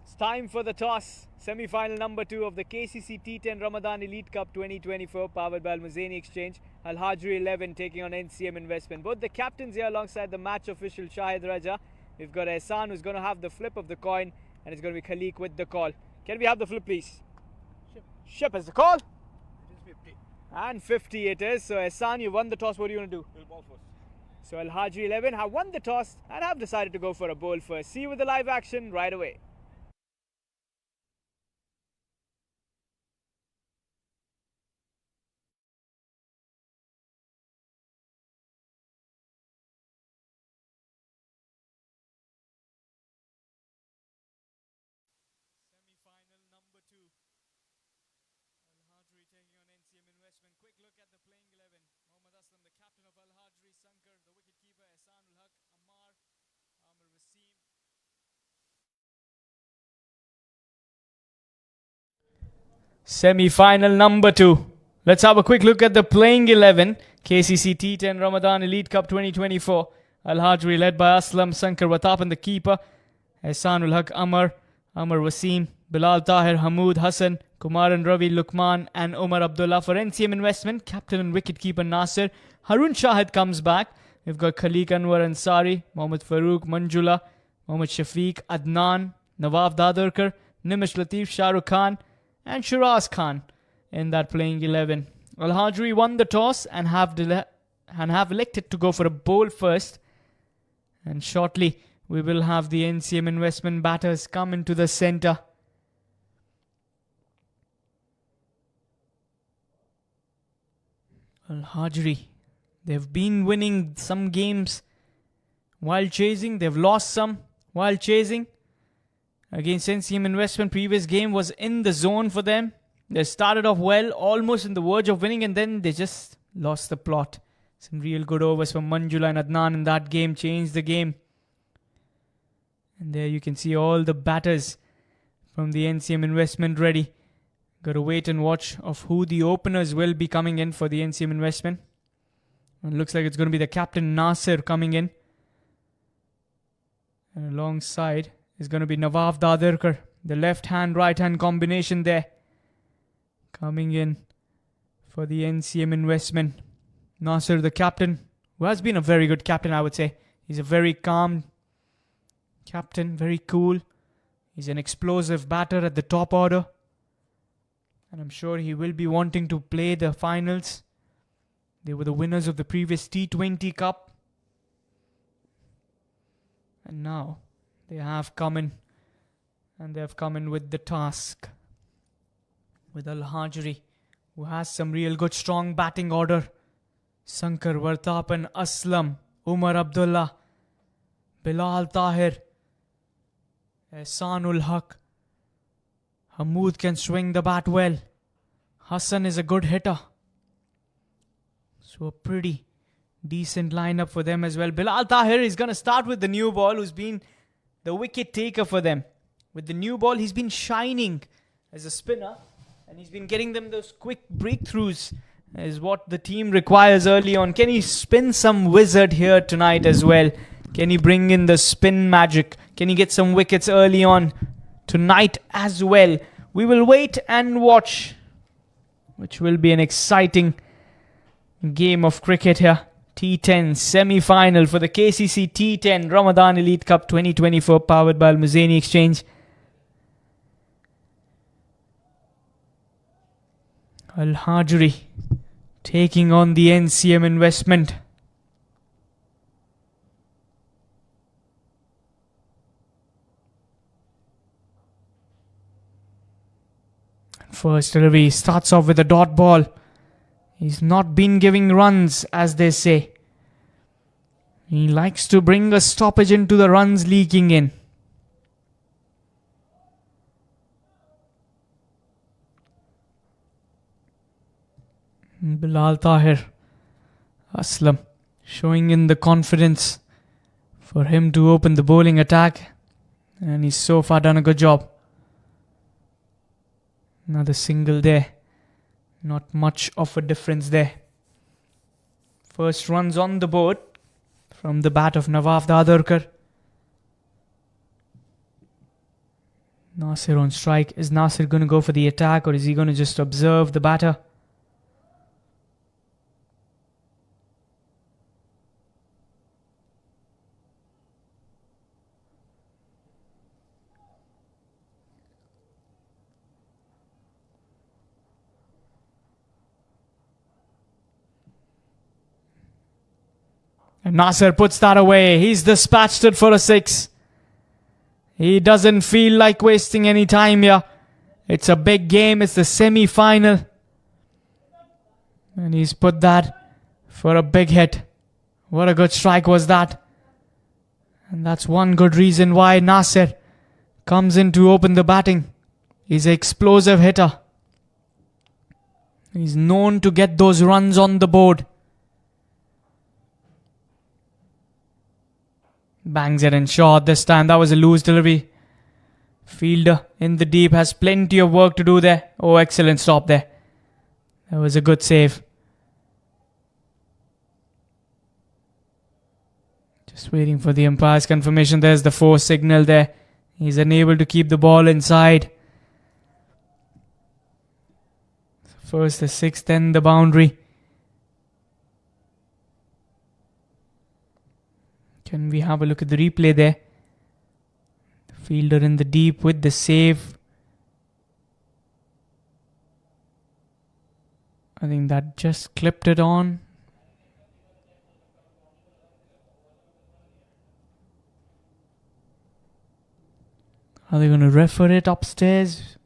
It's time for the toss. Semi-final number 2 of the KCC T10 Ramadan Elite Cup 2024, powered by Al Muzani Exchange. Al Hajery 11 taking on NCM Investment. Both the captains here alongside the match official Shahid Raja. We've got Ehsan who's going to have the flip of the coin, and it's going to be Khaliq with the call. Can we have the flip, please? Ship is the call. It is 50. And 50 it is. So Ehsan, you won the toss. What are you going to do? We'll ball first. So Al Hajery 11 have won the toss and have decided to go for a bowl first. See you with the live action right away. Semi-final number 2. Al Hajery taking on NCM Investment. Quick look at the playing 11. Mohammad Aslam, the captain of Al Hajery, Sankar, the wicketkeeper, Ehsan ul Haq, Amar Wasim. Semi-final number 2. Let's have a quick look at the playing 11. KCC T10 Ramadan Elite Cup 2024. Al Hajery led by Aslam, Sankar, Watapan, the keeper, Ehsan ul Haq, Amar Wasim, Bilal Tahir, Hamood Hassan, Kumar and Ravi, Lukman and Omar Abdullah. For NCM Investment, captain and wicketkeeper Nasir. Harun Shahid comes back. We've got Khaliq Anwar Ansari, Mohammad Farooq, Manjula, Mohammad Shafiq, Adnan, Nawab Dadarkar, Nimish Latif, Shah Rukh Khan and Shiraz Khan in that playing 11. Al Hajery won the toss and have elected to go for a bowl first. And shortly, we will have the NCM Investment batters come into the centre. Al Hajery, they've been winning some games while chasing. They've lost some while chasing. Against NCM Investment, previous game was in the zone for them. They started off well, almost in the verge of winning, and then they just lost the plot. Some real good overs from Manjula and Adnan in that game, changed the game. And there you can see all the batters from the NCM Investment ready. Got to wait and watch of who the openers will be coming in for the NCM Investment. It looks like it's going to be the captain Nasir coming in. And alongside is going to be Nawab Dadarkar. The left-hand, right-hand combination there. Coming in for the NCM Investment. Nasir, the captain, who has been a very good captain, I would say. He's a very calm captain, very cool. He's an explosive batter at the top order. And I'm sure he will be wanting to play the finals. They were the winners of the previous T20 Cup. And now they have come in. And they have come in with the task. With Al Hajery, who has some real good strong batting order. Sankar, Wartapan, Aslam, Umar Abdullah, Bilal Tahir, Ehsan ul Haq. Hamood can swing the bat well. Hassan is a good hitter. So a pretty decent lineup for them as well. Bilal Tahir is going to start with the new ball, who's been the wicket taker for them. With the new ball, he's been shining as a spinner. And he's been getting them those quick breakthroughs, is what the team requires early on. Can he spin some wizard here tonight as well? Can he bring in the spin magic? Can he get some wickets early on tonight as well? We will wait and watch, which will be an exciting game of cricket here. T10 semi-final for the KCC T10 Ramadan Elite Cup 2024, powered by Al Muzani Exchange. Al Hajery taking on the NCM Investment. First delivery starts off with a dot ball. He's not been giving runs, as they say. He likes to bring a stoppage into the runs leaking in. Bilal Tahir, Aslam, showing in the confidence for him to open the bowling attack. And he's so far done a good job. Another single there. Not much of a difference there. First runs on the board from the bat of Nawab Dadarkar. Nasir on strike. Is Nasir going to go for the attack or is he going to just observe the batter? And Nasir puts that away. He's dispatched it for a 6. He doesn't feel like wasting any time here. It's a big game. It's the semi-final. And he's put that for a big hit. What a good strike was that. And that's one good reason why Nasir comes in to open the batting. He's an explosive hitter. He's known to get those runs on the board. Bangs it in short this time. That was a loose delivery. Fielder in the deep has plenty of work to do there. Oh, excellent stop there. That was a good save. Just waiting for the umpire's confirmation. There's the 4 signal there. He's unable to keep the ball inside. First the 6, then the boundary. Can we have a look at the replay there? The fielder in the deep with the save. I think that just clipped it on. Are they going to refer it upstairs?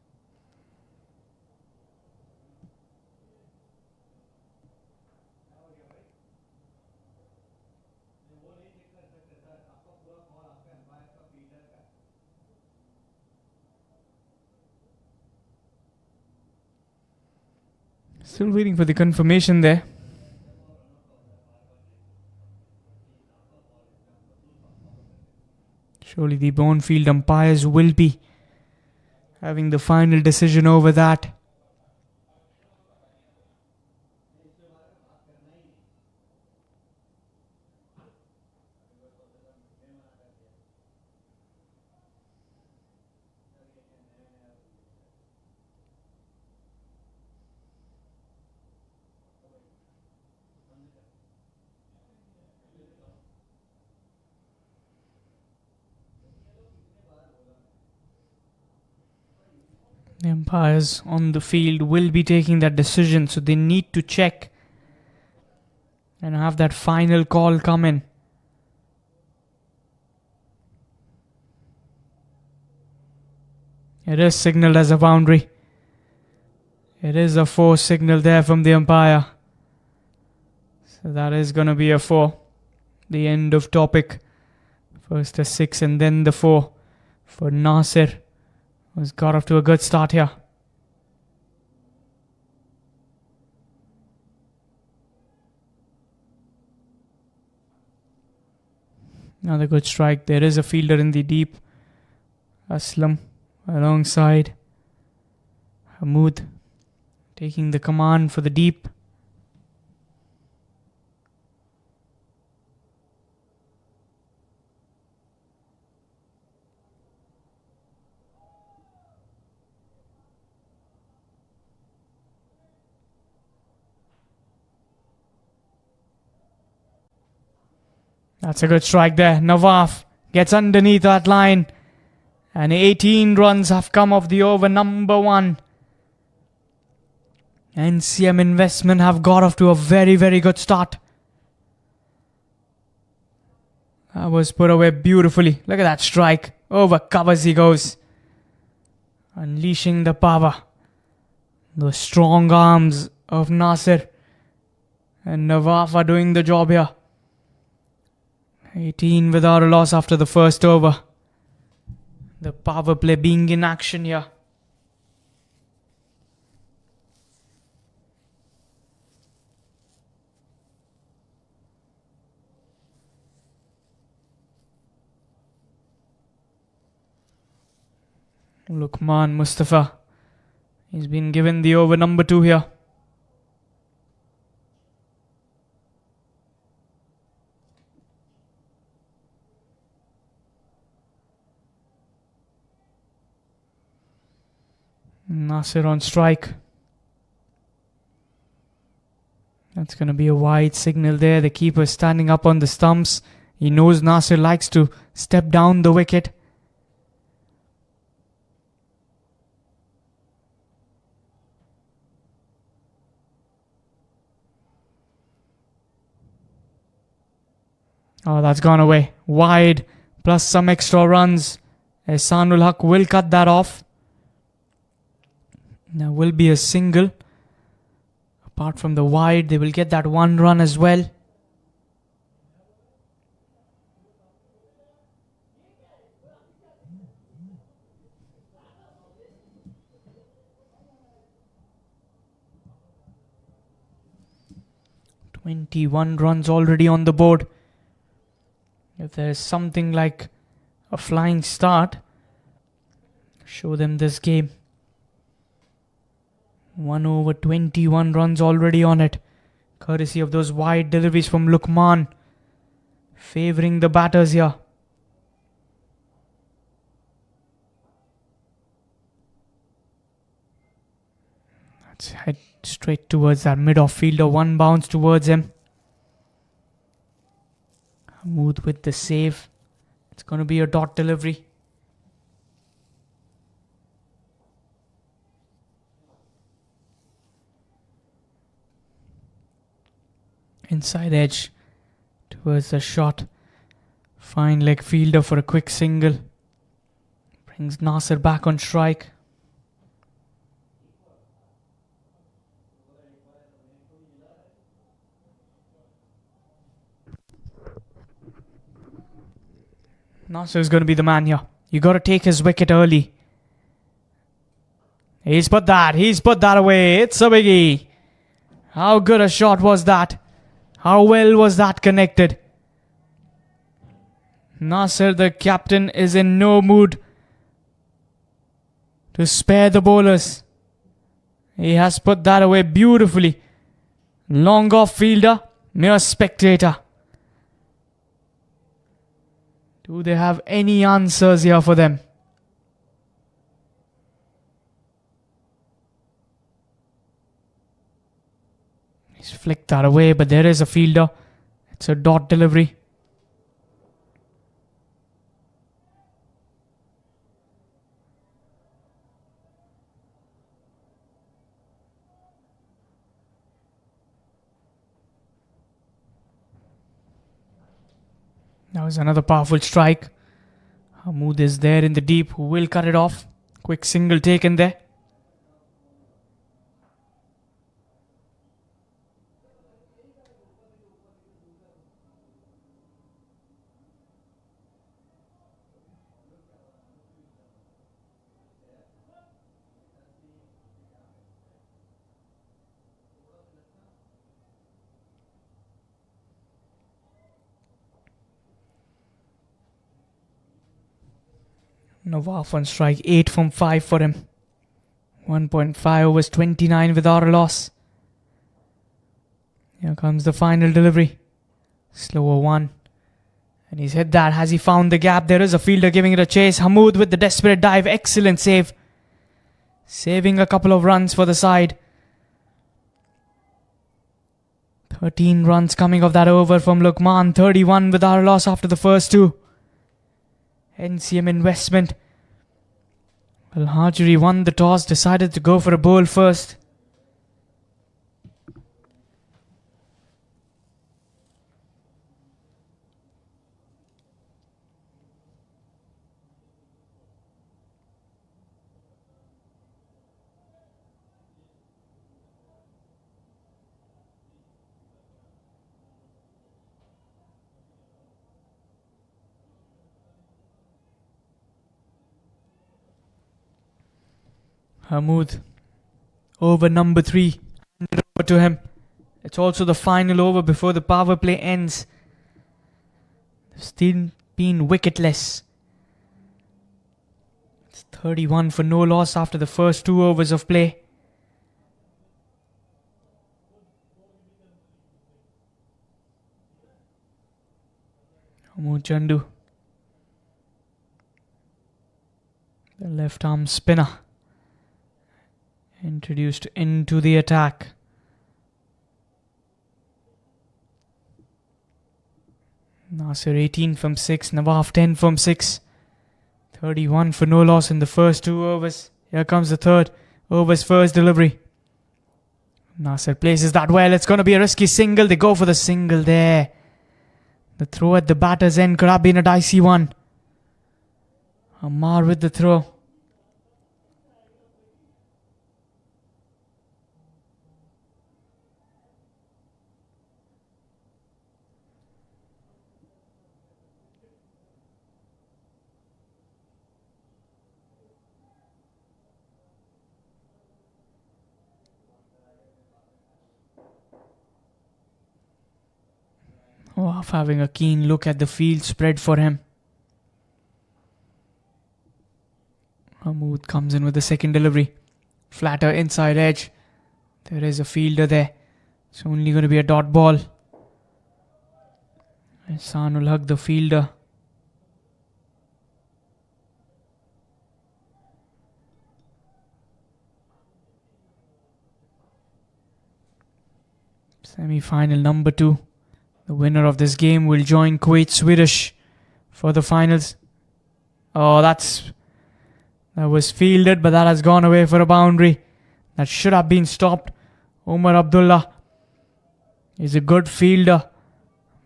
Still waiting for the confirmation there. Surely the Bournefield umpires will be having the final decision over that. The umpires on the field will be taking that decision, so they need to check and have that final call come in. It is signalled as a boundary. It is a 4 signal there from the umpire. So that is going to be a 4. The end of topic. First a 6 and then the 4 for Nasir. Has got off to a good start here. Another good strike. There is a fielder in the deep. Aslam alongside Hamoud taking the command for the deep. That's a good strike there. Nawaf gets underneath that line. And 18 runs have come off the over number 1. NCM Investment have got off to a very, very good start. That was put away beautifully. Look at that strike. Over covers he goes. Unleashing the power. The strong arms of Nasir. And Nawaf are doing the job here. 18 without a loss after the first over. The power play being in action here. Lukman Mustafa. He's been given the over number 2 here. Nasir on strike. That's going to be a wide signal there. The keeper standing up on the stumps. He knows Nasir likes to step down the wicket. Oh, that's gone away. Wide, plus some extra runs. Ehsanul Haq will cut that off. There will be a single. Apart from the wide, they will get that one run as well. "21 runs already on the board. If there's something like a flying start, show them this game. 1 over 21 runs already on it. Courtesy of those wide deliveries from Lukman. Favouring the batters here. Let's head straight towards that mid-off fielder. One bounce towards him. Mahmood with the save. It's going to be a dot delivery. Inside edge towards the shot. Fine leg fielder for a quick single. Brings Nasir back on strike. Nasir is going to be the man here. You got to take his wicket early. He's put that away. It's a biggie. How good a shot was that? How well was that connected? Nasir, the captain, is in no mood to spare the bowlers. He has put that away beautifully. Long off fielder, mere spectator. Do they have any answers here for them? He's flicked that away, but there is a fielder. It's a dot delivery. That was another powerful strike. Hamoud is there in the deep, who will cut it off. Quick single taken there. Nawaf on strike, 8 from 5 for him. 1.5 overs, 29 without a loss. Here comes the final delivery. Slower one. And he's hit that. Has he found the gap? There is a fielder giving it a chase. Hamoud with the desperate dive. Excellent save. Saving a couple of runs for the side. 13 runs coming off that over from Lukman. 31 without a loss after the first two. NCM investment. Well, Hajery won the toss, decided to go for a bowl first. Hamoud, over number 3, handed over to him. It's also the final over before the power play ends. They've still been wicketless. It's 31 for no loss after the first 2 overs of play. Hamoud Chandu, the left arm spinner. introduced into the attack. Nasir 18 from 6, Nawaf 10 from 6. 31 for no loss in the first 2 overs. Here comes the third over's first delivery. Nasir places that well. It's going to be a risky single. They go for the single there. The throw at the batter's end could have been a dicey one. Amar with the throw. Nawaf having a keen look at the field spread for him. Hamoud comes in with the second delivery. Flatter inside edge. There is a fielder there. It's only going to be a dot ball. Ehsan will hug the fielder. Semi-final number 2. The winner of this game will join Kuwait Swedish for the finals. Oh, that was fielded, but that has gone away for a boundary. That should have been stopped. Omar Abdullah is a good fielder,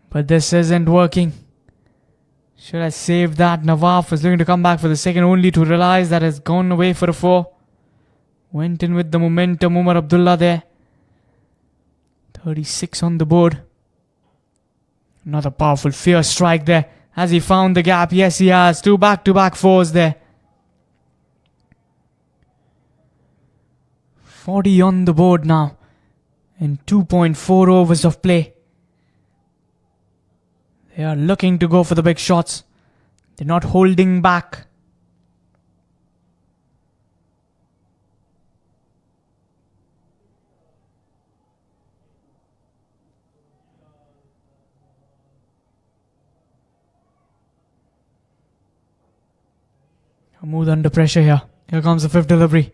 but this isn't working. Should have saved that. Nawaf was looking to come back for the second, only to realize that it's gone away for a 4. Went in with the momentum, Omar Abdullah there. 36 on the board. Another powerful, fierce strike there. Has he found the gap? Yes, he has. 2 back-to-back 4s there. 40 on the board now. In 2.4 overs of play. They are looking to go for the big shots. They're not holding back. Hamoud under pressure here. Here comes the 5th delivery.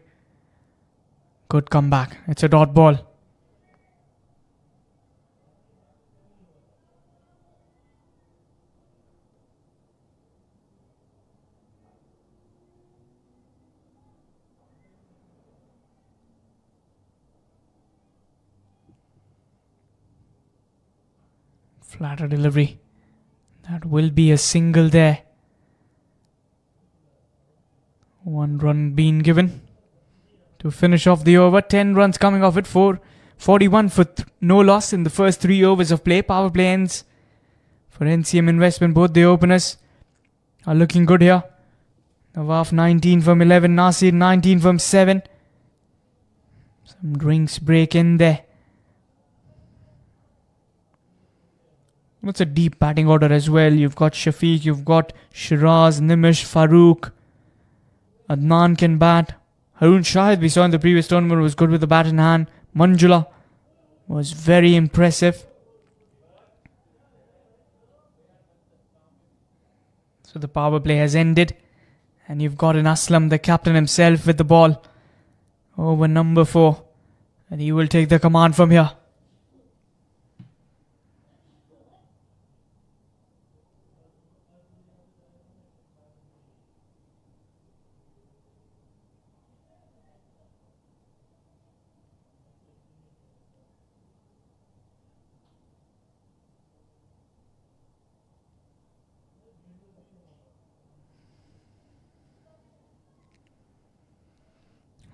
Good comeback. It's a dot ball. Flatter delivery. That will be a single there. 1 run being given to finish off the over. 10 runs coming off it. 41 for no loss in the first 3 overs of play. Power play ends for NCM Investment. Both the openers are looking good here. Nawaf 19 from 11. Nasir 19 from 7. Some drinks break in there. It's a deep batting order as well. You've got Shafiq, you've got Shiraz, Nimish, Farooq. Adnan can bat. Harun Shahid, we saw in the previous tournament, was good with the bat in hand. Manjula was very impressive. So the power play has ended. And you've got an Aslam, the captain himself, with the ball over number 4. And he will take the command from here.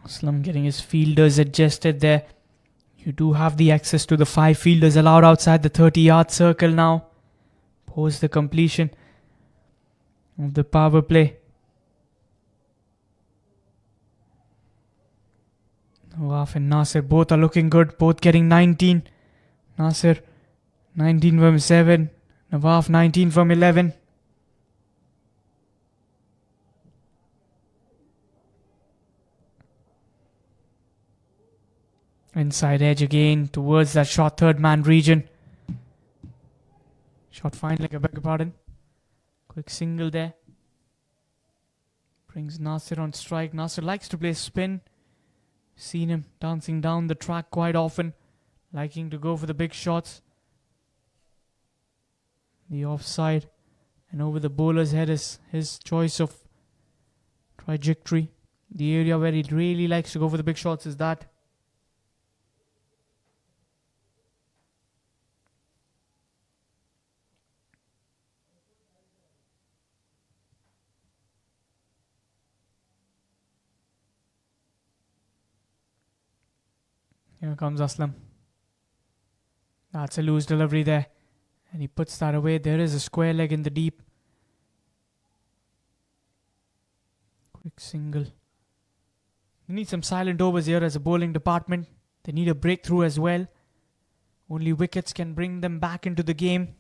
Aslam getting his fielders adjusted there. You do have the access to the 5 fielders allowed outside the 30-yard circle now. Post the completion of the power play. Nawaf and Nasir both are looking good. Both getting 19. Nasir 19 from 7. Nawaf 19 from 11. Inside edge again towards that short third man region. Shot fine leg, I beg your pardon. Quick single there. Brings Nasir on strike. Nasir likes to play spin. Seen him dancing down the track quite often, liking to go for the big shots. The offside and over the bowler's head is his choice of trajectory. The area where he really likes to go for the big shots is that. Here comes Aslam. That's a loose delivery there. And he puts that away. There is a square leg in the deep. Quick single. They need some silent overs here as a bowling department. They need a breakthrough as well. Only wickets can bring them back into the game.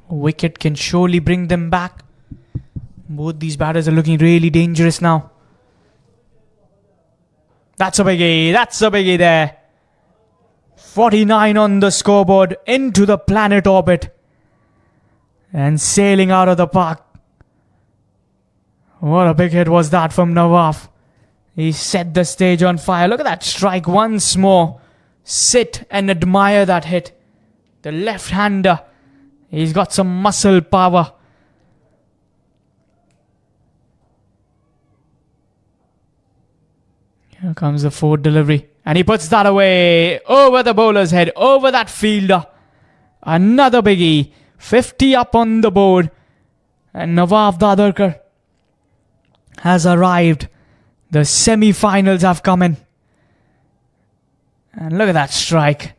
A wicket can surely bring them back. Both these batters are looking really dangerous now. That's a biggie. That's a biggie there. 49 on the scoreboard, into the planet orbit and sailing out of the park. What a big hit was that from Nawaf. He set the stage on fire. Look at that strike once more. Sit and admire that hit. The left-hander. He's got some muscle power. Here comes the forward delivery. And he puts that away over the bowler's head, over that fielder. Another biggie. 50 up on the board. And Nawaf Dadarkar has arrived. The semi-finals have come in. And look at that strike.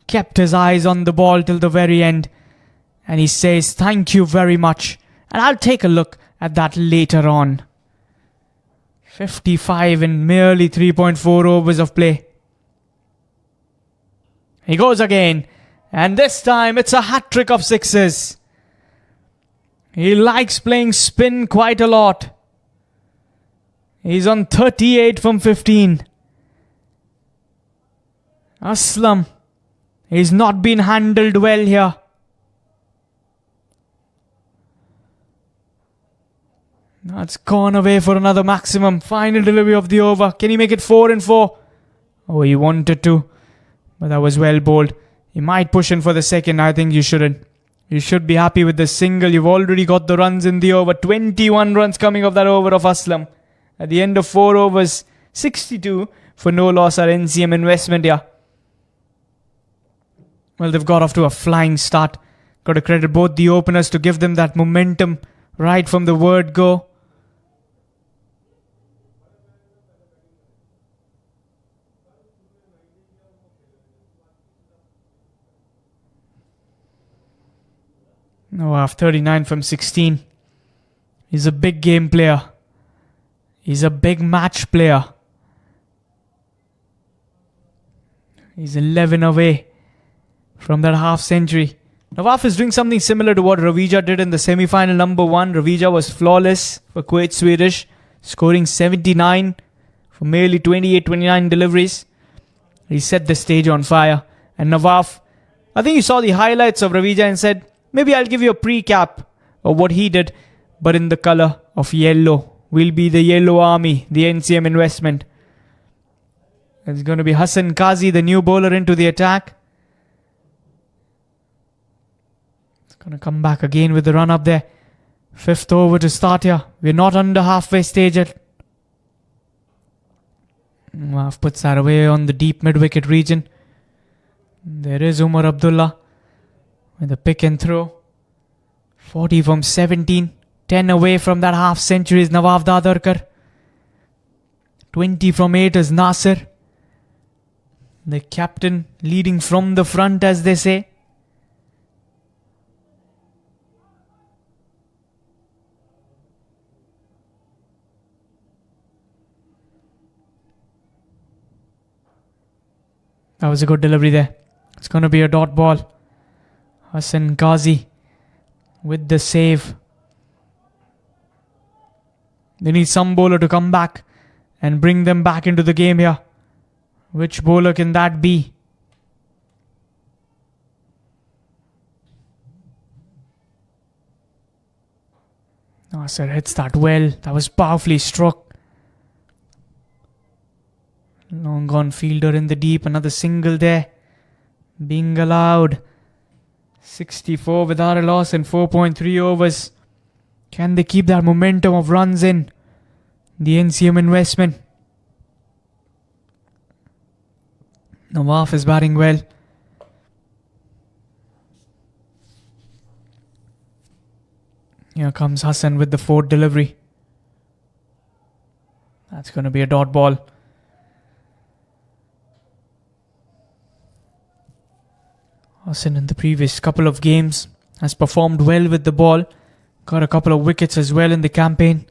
Kept his eyes on the ball till the very end. And he says, thank you very much. And I'll take a look at that later on. 55 in merely 3.4 overs of play. He goes again. And this time it's a hat-trick of sixes. He likes playing spin quite a lot. He's on 38 from 15. Aslam. He's not been handled well here. That's gone away for another maximum. Final delivery of the over. Can he make it 4 and 4? Oh, he wanted to. But that was well bowled. He might push in for the second. I think you shouldn't. You should be happy with the single. You've already got the runs in the over. 21 runs coming off that over of Aslam. At the end of 4 overs, 62 for no loss at NCM investment here. Well, they've got off to a flying start. Got to credit both the openers to give them that momentum right from the word go. Nawaf 39 from 16. He's a big game player. He's a big match player. He's 11 away from that half century. Nawaf is doing something similar to what Ravija did in the semi-final number 1. Ravija was flawless for Kuwait Swedish, scoring 79 for merely 28-29 deliveries. He set the stage on fire. And Nawaf, I think you saw the highlights of Ravija and said, maybe I'll give you a pre-cap of what he did, but in the colour of yellow. Will be the yellow army, the NCM investment. It's going to be Hassan Qazi, the new bowler, into the attack. It's going to come back again with the run up there. 5th over to start here. We're not under halfway stage yet. Nawaf puts that away on the deep mid-wicket region. There is Umar Abdullah with a pick and throw. 40 from 17. 10 away from that half century is Nawaf Dadarkar. 20 from 8 is Nasir. The captain leading from the front, as they say. That was a good delivery there. It's going to be a dot ball. Hassan Qazi with the save. They need some bowler to come back and bring them back into the game here. Which bowler can that be? Nasir hits that well. That was powerfully struck. Long gone fielder in the deep. Another single there. Being allowed. 64 without a loss in 4.3 overs. Can they keep that momentum of runs in? The NCM investment. Nawaf is batting well. Here comes Hassan with the fourth delivery. That's going to be a dot ball. Hassan in the previous couple of games has performed well with the ball. Got a couple of wickets as well in the campaign.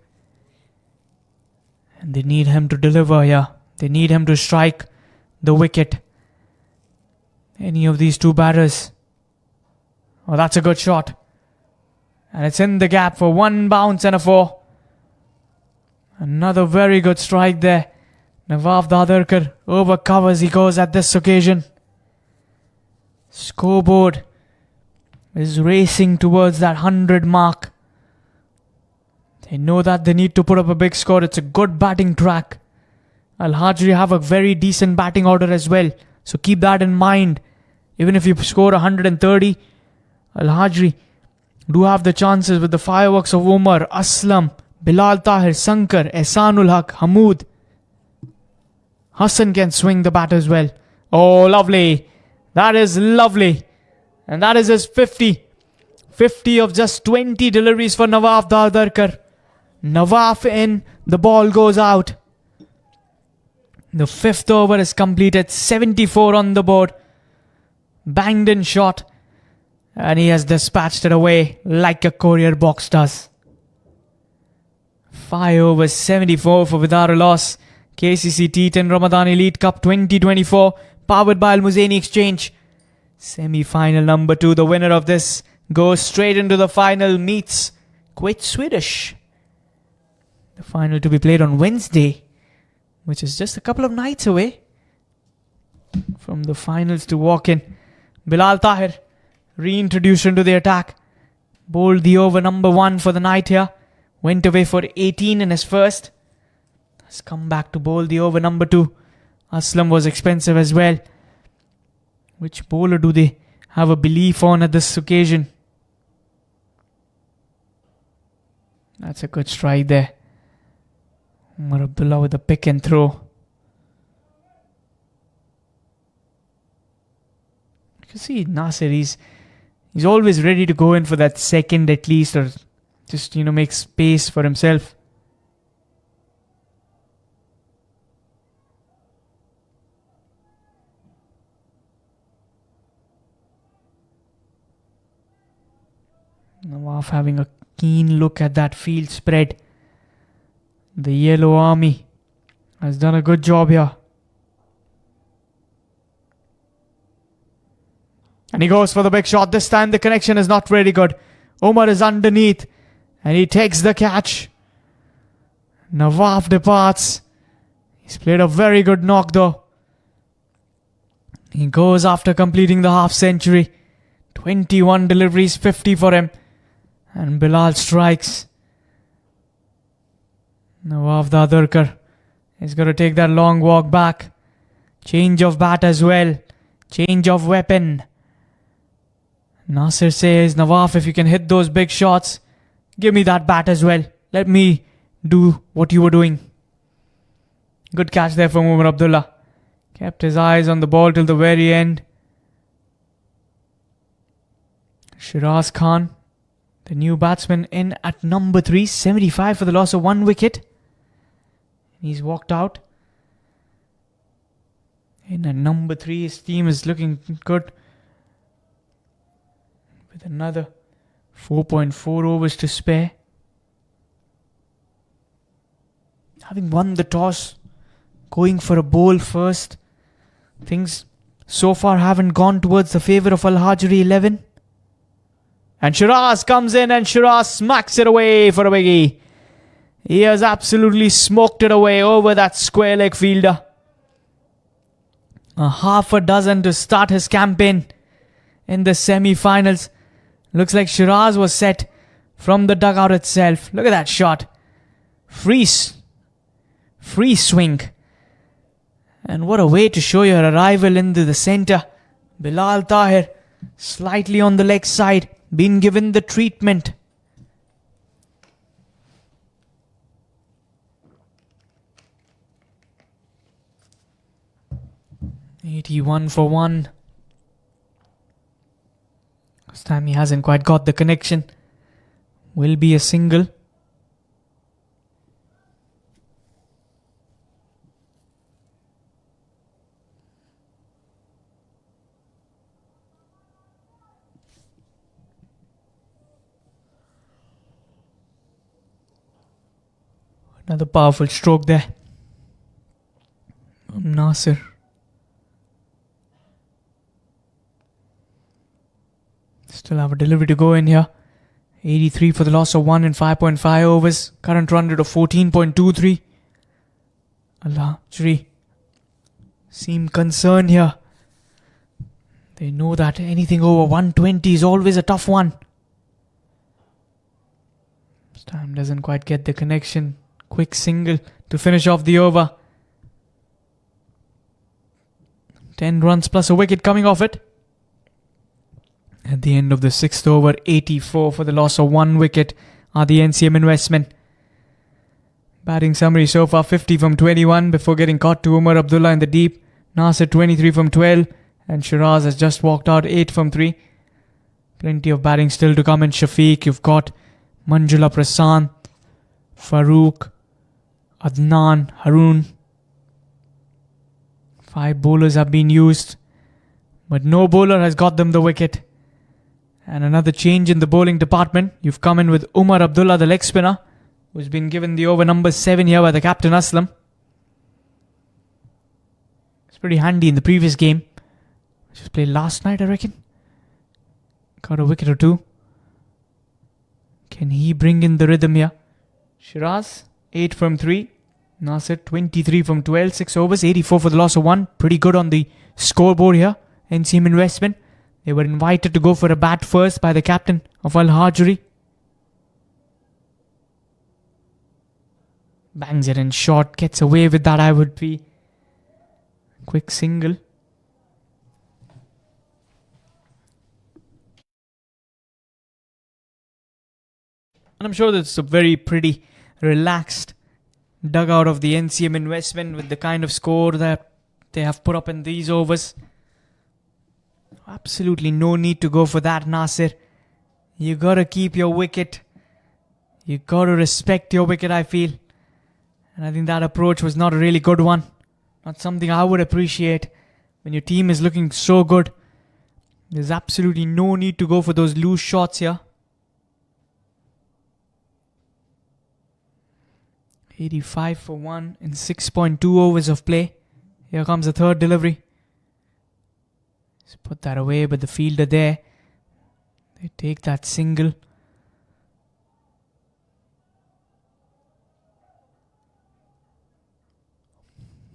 And they need him to deliver here. They need him to strike the wicket. Any of these two batters. Oh, that's a good shot. And it's in the gap for one bounce and a 4. Another very good strike there. Nawaf Dadarkar over covers he goes at this occasion. Scoreboard is racing towards that 100 mark. They know that they need to put up a big score. It's a good batting track. Hajery have a very decent batting order as well. So keep that in mind. Even if you score 130, Hajery do have the chances with the fireworks of Umar, Aslam, Bilal Tahir, Sankar, Ehsanul Haq, Hamood. Hassan can swing the bat as well. Oh, lovely. That is lovely. And that is his 50. 50 of just 20 deliveries for Nawaf Dadarkar. Nawaf in, the ball goes out. The 5th over is completed. 74 on the board. Banged in shot. And he has dispatched it away like a courier box does. 5 overs, 74 for without a loss. KCC T10 Ramadan Elite Cup 2024. Powered by Al Muzaini Exchange. Semi-final number 2. The winner of this goes straight into the final. Meets Kuwait Swedish. The final to be played on Wednesday, which is just a couple of nights away from the finals to walk in. Bilal Tahir reintroduced into the attack. Bowled the over number 1 for the night here. Went away for 18 in his first. Has come back to bowl the over number 2. Aslam was expensive as well. Which bowler do they have a belief on at this occasion? That's a good strike there. Umar Abdullah with a pick and throw. You can see Nasir, he's always ready to go in for that second at least, or just, make space for himself. Nawaf having a keen look at that field spread. The Yellow Army has done a good job here. And he goes for the big shot. This time the connection is not very good. Umar is underneath. And he takes the catch. Nawaf departs. He's played a very good knock though. He goes after completing the half century. 21 deliveries, 50 for him. And Bilal strikes. Nawaf Dadarkar is going to take that long walk back. Change of bat as well. Change of weapon. Nasir says, Nawaf, if you can hit those big shots, give me that bat as well. Let me do what you were doing. Good catch there from Umar Abdullah. Kept his eyes on the ball till the very end. Shiraz Khan, the new batsman, in at number 3. 75 for the loss of 1 wicket. He's walked out. In at number 3, his team is looking good. With another 4.4 overs to spare. Having won the toss, going for a bowl first. Things so far haven't gone towards the favour of Hajery 11. And Shiraz comes in and Shiraz smacks it away for a biggie. He has absolutely smoked it away over that square leg fielder. A half a dozen to start his campaign in the semi-finals. Looks like Shiraz was set from the dugout itself. Look at that shot. Free swing. And what a way to show your arrival into the centre. Bilal Tahir, slightly on the leg side, been given the treatment. $81 for 1. This time he hasn't quite got the connection. Will be a single. Another powerful stroke there. Nasir. Still have a delivery to go in here. 83 for the loss of 1 in 5.5 overs. Current run rate of 14.23. Hajery seem concerned here. They know that anything over 120 is always a tough one. This time doesn't quite get the connection. Quick single to finish off the over. 10 runs plus a wicket coming off it. At the end of the 6th over, 84 for the loss of 1 wicket are the NCM investment. Batting summary so far, 50 from 21 before getting caught to Umar Abdullah in the deep. Nasir 23 from 12 and Shiraz has just walked out 8 from 3. Plenty of batting still to come in Shafiq. You've got Manjula Prasan, Farooq, Adnan, Haroon. 5 bowlers have been used, but no bowler has got them the wicket. And another change in the bowling department. You've come in with Umar Abdullah, the leg spinner, who's been given the over number 7 here by the captain Aslam. It's pretty handy in the previous game, which was played last night, I reckon. Got a wicket or 2. Can he bring in the rhythm here? Shiraz, 8 from 3. Nasir, 23 from 12. 6 overs, 84 for the loss of 1. Pretty good on the scoreboard here. NCM investment. They were invited to go for a bat first by the captain of Hajery. Bangs it in short. Gets away with that, I would be. Quick single. And I'm sure that's a very pretty relaxed dugout of the NCM investment with the kind of score that they have put up in these overs. Absolutely no need to go for that, Nasir. You gotta keep your wicket. You gotta respect your wicket, I feel. And I think that approach was not a really good one. Not something I would appreciate when your team is looking so good. There's absolutely no need to go for those loose shots here. 85 for 1 in 6.2 overs of play. Here comes the third delivery. Let's put that away, but the fielder there. They take that single.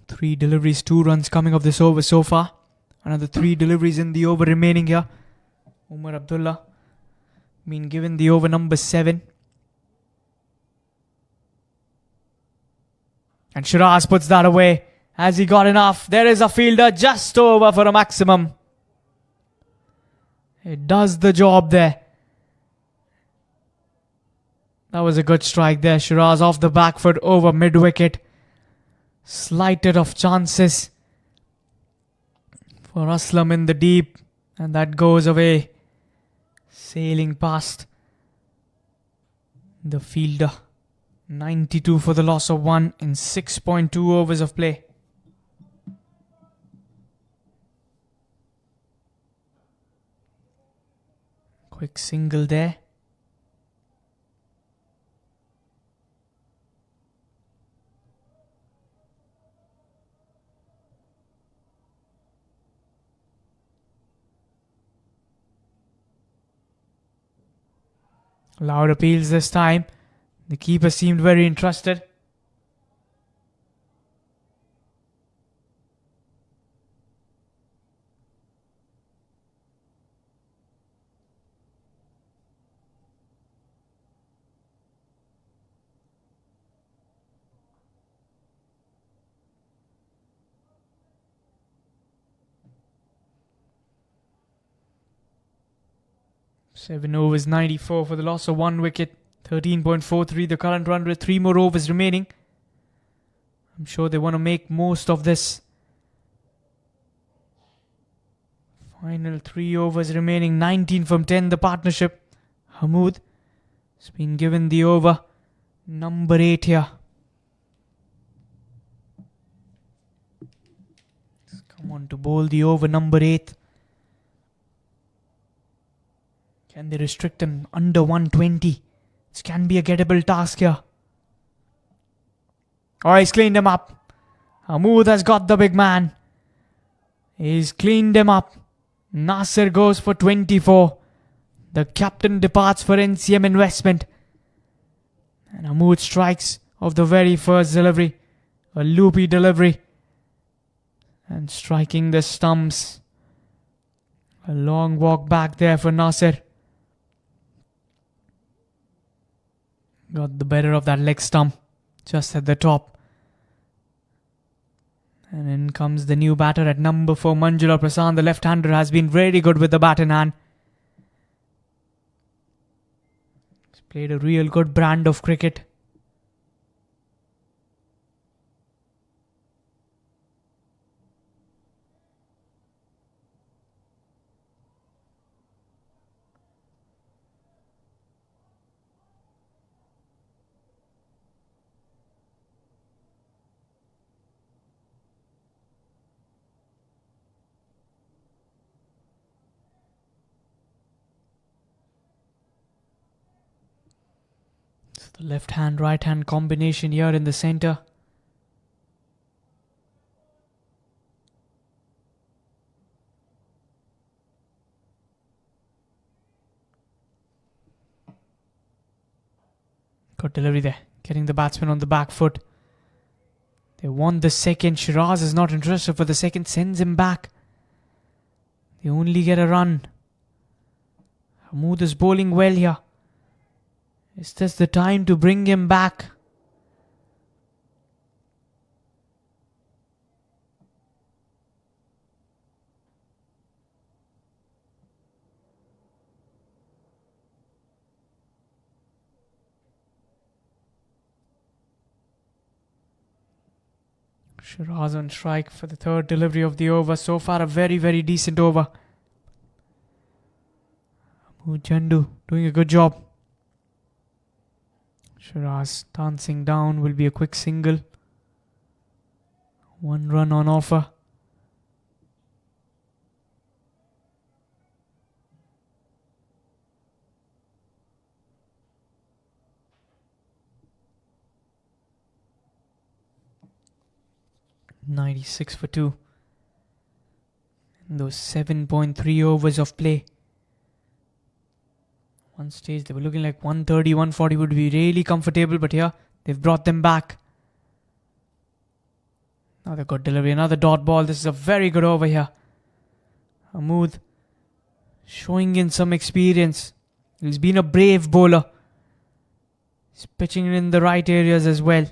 Three deliveries, 2 runs coming off this over so far. Another 3 deliveries in the over remaining here. Umar Abdullah been given the over number 7. And Shiraz puts that away. Has he got enough? There is a fielder just over for a maximum. It does the job there. That was a good strike there. Shiraz off the back foot over mid-wicket. Slighted of chances for Aslam in the deep. And that goes away. Sailing past the fielder. 92 for the loss of 1 in 6.2 overs of play. Quick single there. Loud appeals this time. The keeper seemed very interested. 7 overs, 94 for the loss of 1 wicket. 13.43 the current run rate. 3 more overs remaining. I'm sure they want to make most of this. Final 3 overs remaining. 19 from 10 the partnership. Hamoud has been given the over number 8 here. Come on to bowl the over number 8. Can they restrict him under 120? This can be a gettable task here. Oh, he's cleaned him up. Hamoud has got the big man. He's cleaned him up. Nasir goes for 24. The captain departs for NCM investment. And Hamoud strikes of the very first delivery. A loopy delivery. And striking the stumps. A long walk back there for Nasir. Got the better of that leg stump. Just at the top. And in comes the new batter at number 4, Manjula Prasan. The left-hander has been very good with the bat in hand. He's played a real good brand of cricket. The left hand, right hand combination here in the center. Good delivery there. Getting the batsman on the back foot. They want the second. Shiraz is not interested for the second. Sends him back. They only get a run. Hamoud is bowling well here. Is this the time to bring him back? Shiraz on strike for the third delivery of the over. So far a very, very decent over. Chandu doing a good job. Shiraz dancing down, will be a quick single. 1 run on offer. .96 for 2. And those 7.3 overs of play. One stage they were looking like 130, 140 would be really comfortable, but here they've brought them back. Now they've got delivery, another dot ball. This is a very good over here. Hamoud showing in some experience. He's been a brave bowler. He's pitching it in the right areas as well.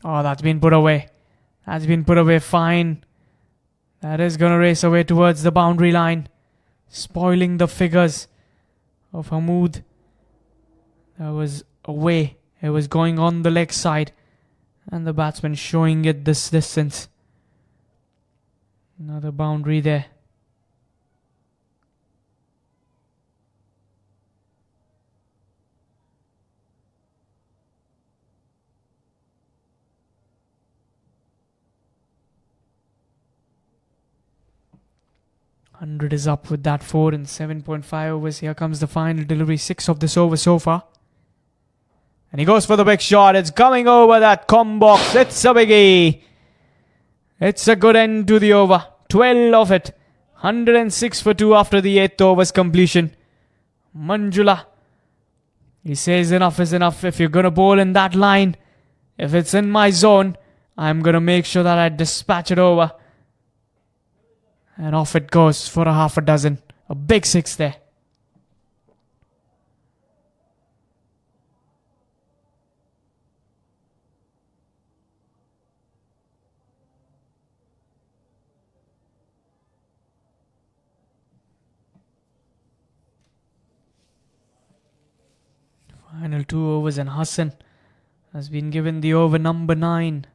Oh, that's been put away. That's been put away fine. That is going to race away towards the boundary line. Spoiling the figures of Hamoud. That was away. It was going on the leg side. And the batsman showing it this distance. Another boundary there. Hundred is up with that 4 and 7.5 overs. Here comes the final delivery. 6 of this over so far. And he goes for the big shot. It's coming over that com box. It's a biggie. It's a good end to the over. 12 of it. 106 for 2 after the 8th over's completion. Manjula. He says enough is enough. If you're going to bowl in that line, if it's in my zone, I'm going to make sure that I dispatch it over. And off it goes for a half a dozen. A big 6 there. Final 2 overs and Hassan has been given the over number 9.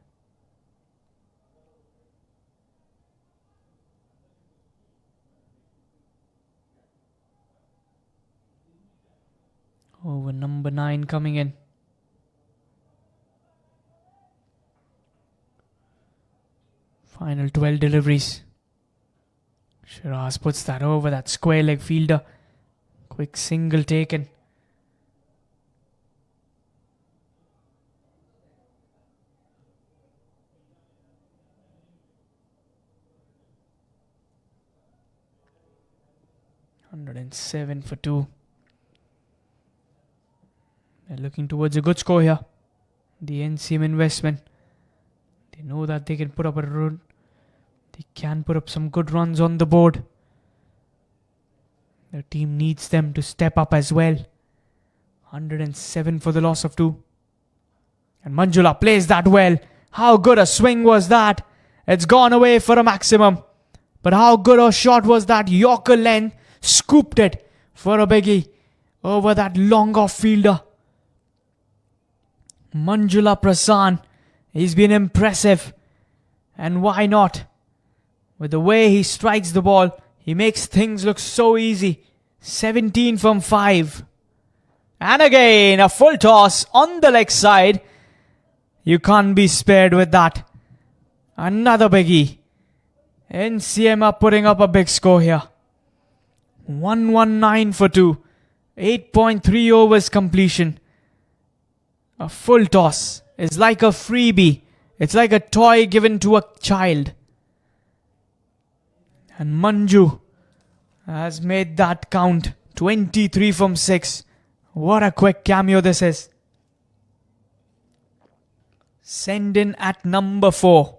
Over number 9 coming in. Final 12 deliveries. Shiraz puts that over, that square leg fielder. Quick single taken. $107 for 2. They're looking towards a good score here. The NCM investment. They know that they can put up a run. They can put up some good runs on the board. The team needs them to step up as well. 107 for the loss of 2. And Manjula plays that well. How good a swing was that? It's gone away for a maximum. But how good a shot was that? Yorker Len scooped it for a biggie over that long off fielder. Manjula Prasan, he's been impressive. And why not? With the way he strikes the ball, he makes things look so easy. 17 from 5. And again, a full toss on the leg side. You can't be spared with that. Another biggie. NCM are putting up a big score here. 119 for 2. 8.3 overs completion. A full toss is like a freebie. It's like a toy given to a child. And Manju has made that count. 23 from 6. What a quick cameo this is. Send in at number 4.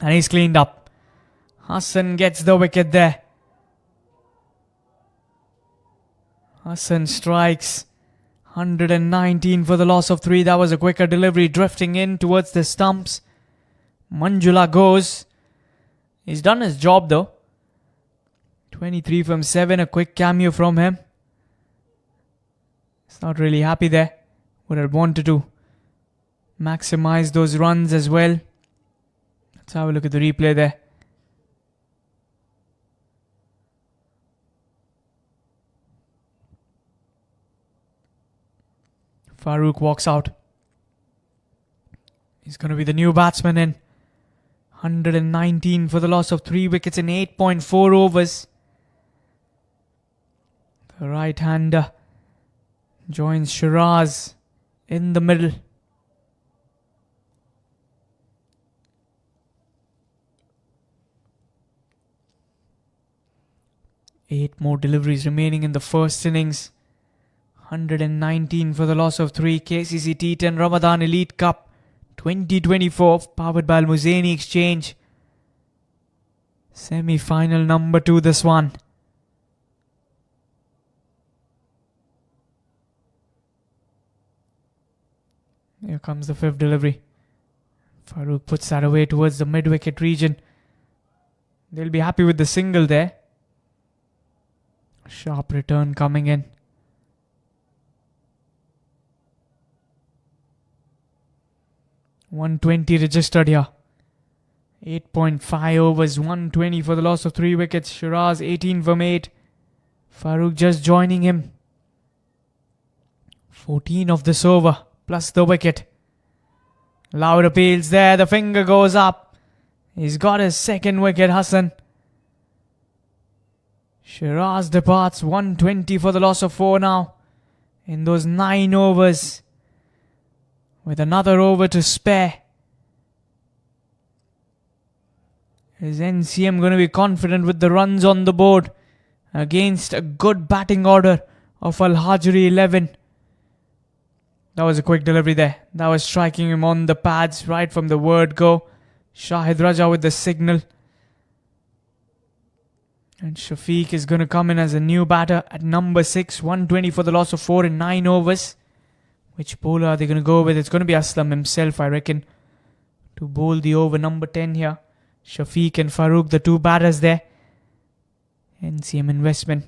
And he's cleaned up. Hassan gets the wicket there. Hassan strikes. 119 for the loss of 3. That was a quicker delivery, drifting in towards the stumps. Manjula goes. He's done his job though. 23 from 7. A quick cameo from him. He's not really happy there. Would have wanted to maximize those runs as well. Let's have a look at the replay there. Farooq walks out. He's going to be the new batsman in. 119 for the loss of 3 wickets in 8.4 overs. The right-hander joins Shiraz in the middle. Eight more deliveries remaining in the first innings. 119 for the loss of 3. KCC T10 Ramadan Elite Cup 2024, powered by Al Muzaini Exchange. Semi-final number 2 this one. Here comes the 5th delivery. Farooq puts that away towards the mid-wicket region. They'll be happy with the single there. Sharp return coming in. .120 registered here. 8.5 overs, 120 for the loss of 3 wickets. Shiraz 18 from 8. Farooq just joining him. 14 of this over, plus the wicket. Loud appeals there, the finger goes up. He's got his 2nd wicket, Hassan. Shiraz departs. 120 for the loss of 4 now. In those 9 overs. With another over to spare. Is NCM going to be confident with the runs on the board against a good batting order of Al Hajery 11? That was a quick delivery there. That was striking him on the pads right from the word go. Shahid Raja with the signal. And Shafiq is going to come in as a new batter at number 6. 120 for the loss of 4 in 9 overs. Which bowler are they going to go with? It's going to be Aslam himself, I reckon, to bowl the over number 10 here. Shafiq and Farooq, the 2 batters there. NCM investment.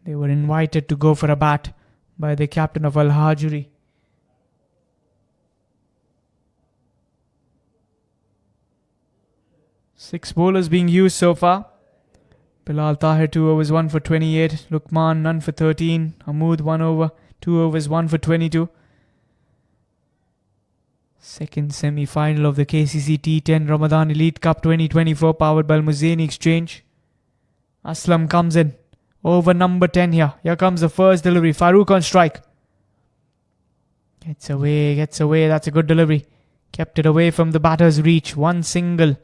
They were invited to go for a bat by the captain of Hajery. Six bowlers being used so far. Bilal Tahir 2 overs 1 for 28. Luqman none for 13. Hamoud 1 over 2 overs 1 for 22. Second semi-final of the KCC T10 Ramadan Elite Cup 2024 powered by Al Muzaini Exchange. Aslam comes in. Over number 10 here. Here comes the first delivery. Farooq on strike. Gets away. That's a good delivery. Kept it away from the batter's reach. One single.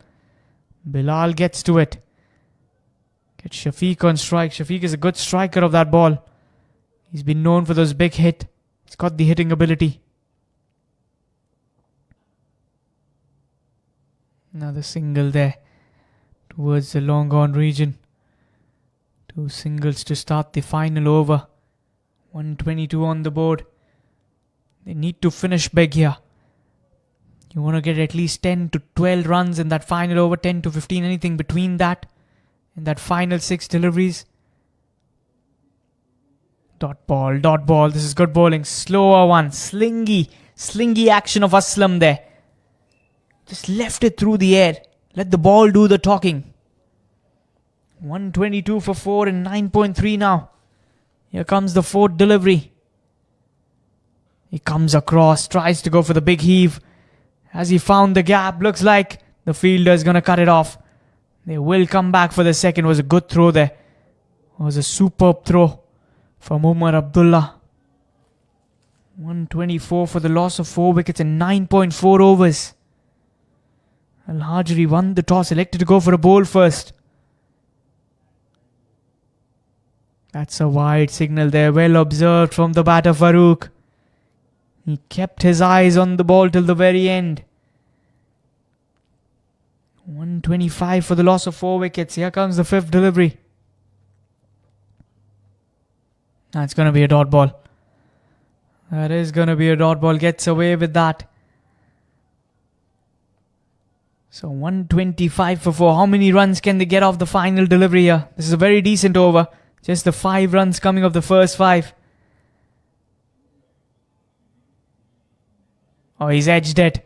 Bilal gets to it. Gets Shafiq on strike. Shafiq is a good striker of that ball. He's been known for those big hits. He's got the hitting ability. Another single there. Towards the long on region. Two singles to start the final over. 122 on the board. They need to finish big here. You want to get at least 10 to 12 runs in that final over. 10 to 15, anything between that. In that final 6 deliveries. Dot ball. This is good bowling. Slower one. Slingy action of Aslam there. Just left it through the air. Let the ball do the talking. 122 for 4 and 9.3 now. Here comes the fourth delivery. He comes across, tries to go for the big heave. As he found the gap, looks like the fielder is going to cut it off. They will come back for the second. It was a good throw there. It was a superb throw from Umar Abdullah. 124 for the loss of 4 wickets in 9.4 overs. Hajery won the toss, elected to go for a bowl first. That's a wide signal there. Well observed from the batter Farooq. He kept his eyes on the ball till the very end. 125 for the loss of 4 wickets. Here comes the fifth delivery. That's going to be a dot ball. That is going to be a dot ball. Gets away with that. So 125 for 4. How many runs can they get off the final delivery here? This is a very decent over. Just the 5 runs coming off the first 5. Oh, he's edged it.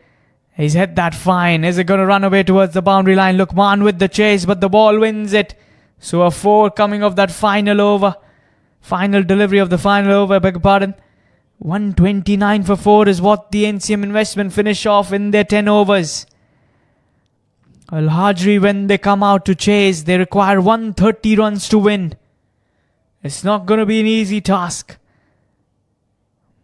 He's hit that fine. Is it going to run away towards the boundary line? Luqman with the chase, but the ball wins it. So a 4 coming off that final over. Final delivery of the final over, beg your pardon. 129 for 4 is what the NCM investment finish off in their 10 overs. Hajery, when they come out to chase, they require 130 runs to win. It's not going to be an easy task,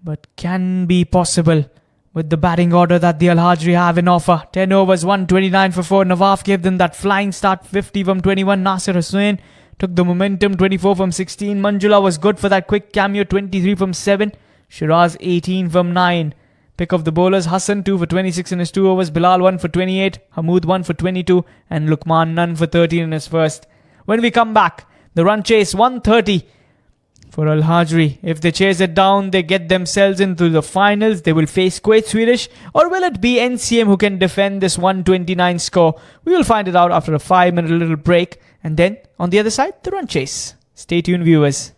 but can be possible with the batting order that the Hajery have in offer. 10 overs, 129 for 4. Nawaf gave them that flying start, 50 from 21. Nasir Hussain took the momentum, 24 from 16. Manjula was good for that quick cameo, 23 from 7. Shiraz 18 from 9. Pick of the bowlers, Hassan 2 for 26 in his 2 overs. Bilal 1 for 28. Hamoud 1 for 22. And Luqman none for 13 in his first. When we come back, the run chase 130 for Hajery. If they chase it down, they get themselves into the finals. They will face Kuwait Swedish, or will it be NCM who can defend this 129 score? We will find it out after a 5-minute little break. And then on the other side, the run chase. Stay tuned, viewers.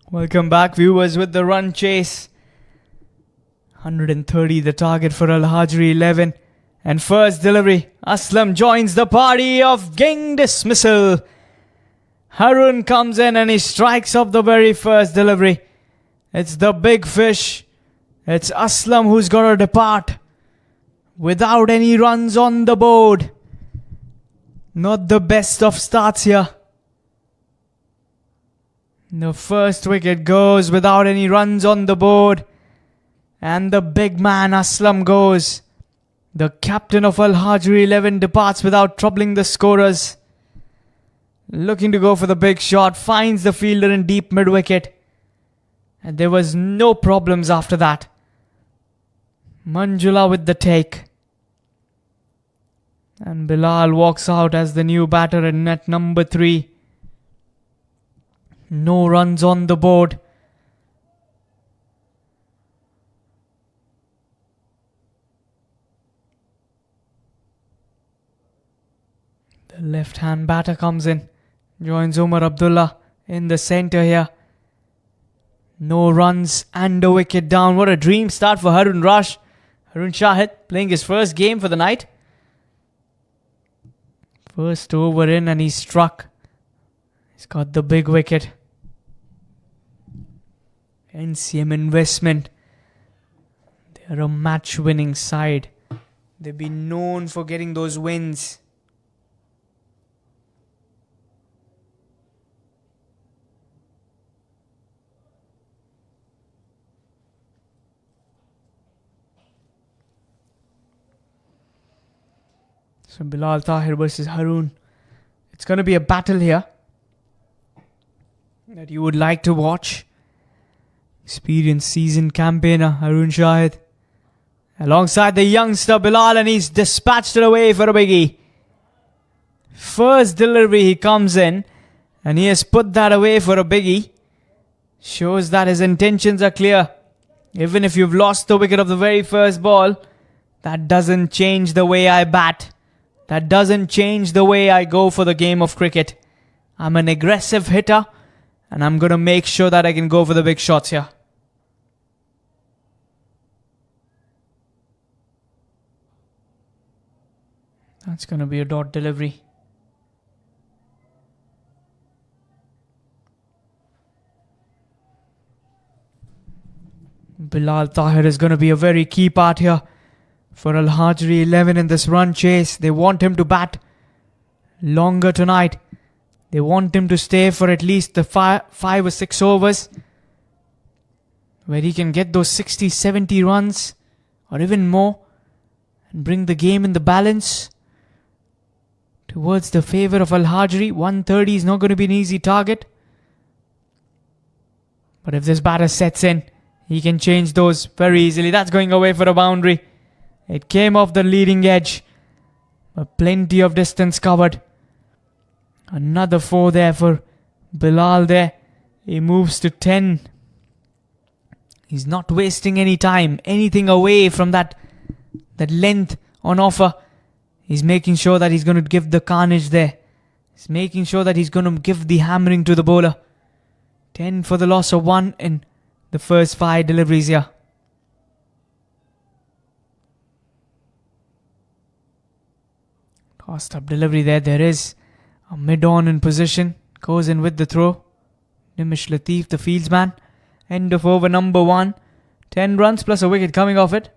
Welcome back, viewers, with the run chase. 130 the target for Al Hajery 11. And first delivery, Aslam joins the party of gang dismissal. Harun comes in and he strikes up the very first delivery. It's the big fish. It's Aslam who's got to depart without any runs on the board. Not the best of starts here. The first wicket goes without any runs on the board. And the big man Aslam goes. The captain of Al Hajery 11 departs without troubling the scorers. Looking to go for the big shot. Finds the fielder in deep mid-wicket. And there was no problems after that. Manjula with the take. And Bilal walks out as the new batter in net number 3. No runs on the board. The left-hand batter comes in. Joins Umar Abdullah in the centre here. No runs and a wicket down. What a dream start for Harun Shahid playing his first game for the night. First over in and he struck. He's got the big wicket. NCM Investment. They're a match-winning side. They've been known for getting those wins. So Bilal Tahir versus Harun. It's going to be a battle here that you would like to watch. Experienced seasoned campaigner Harun Shahid alongside the youngster Bilal, and he's dispatched it away for a biggie. First delivery he comes in and he has put that away for a biggie. Shows that his intentions are clear. Even if you've lost the wicket of the very first ball, that doesn't change the way I bat. That doesn't change the way I go for the game of cricket. I'm an aggressive hitter and I'm going to make sure that I can go for the big shots here. That's going to be a dot delivery. Bilal Tahir is going to be a very key part here for Al Hajery 11 in this run chase. They want him to bat longer tonight. They want him to stay for at least the 5 or 6 overs where he can get those 60, 70 runs or even more and bring the game in the balance towards the favour of Al Hajery. 130 is not going to be an easy target. But if this batter sets in, he can change those very easily. That's going away for a boundary. It came off the leading edge. But plenty of distance covered. Another 4 there for Bilal there. He moves to 10. He's not wasting any time. Anything away from that length on offer. He's making sure that he's going to give the carnage there. He's making sure that he's going to give the hammering to the bowler. 10 for the loss of 1 in the first 5 deliveries here. Tossed up delivery there. There is a mid-on in position. Goes in with the throw. Nimish Latif, the fieldsman. End of over number 1. 10 runs plus a wicket coming off it.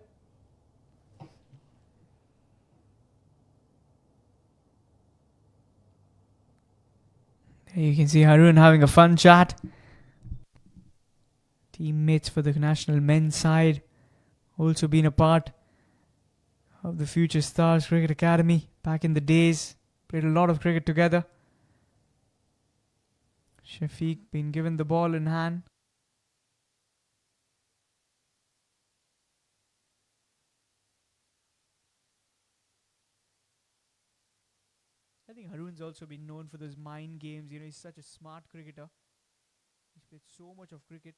There you can see Harun having a fun chat. Teammates for the national men's side. Also been a part of the Future Stars Cricket Academy back in the days. Played a lot of cricket together. Shafiq been given the ball in hand. I think Harun's also been known for those mind games. You know, he's such a smart cricketer. He's played so much of cricket.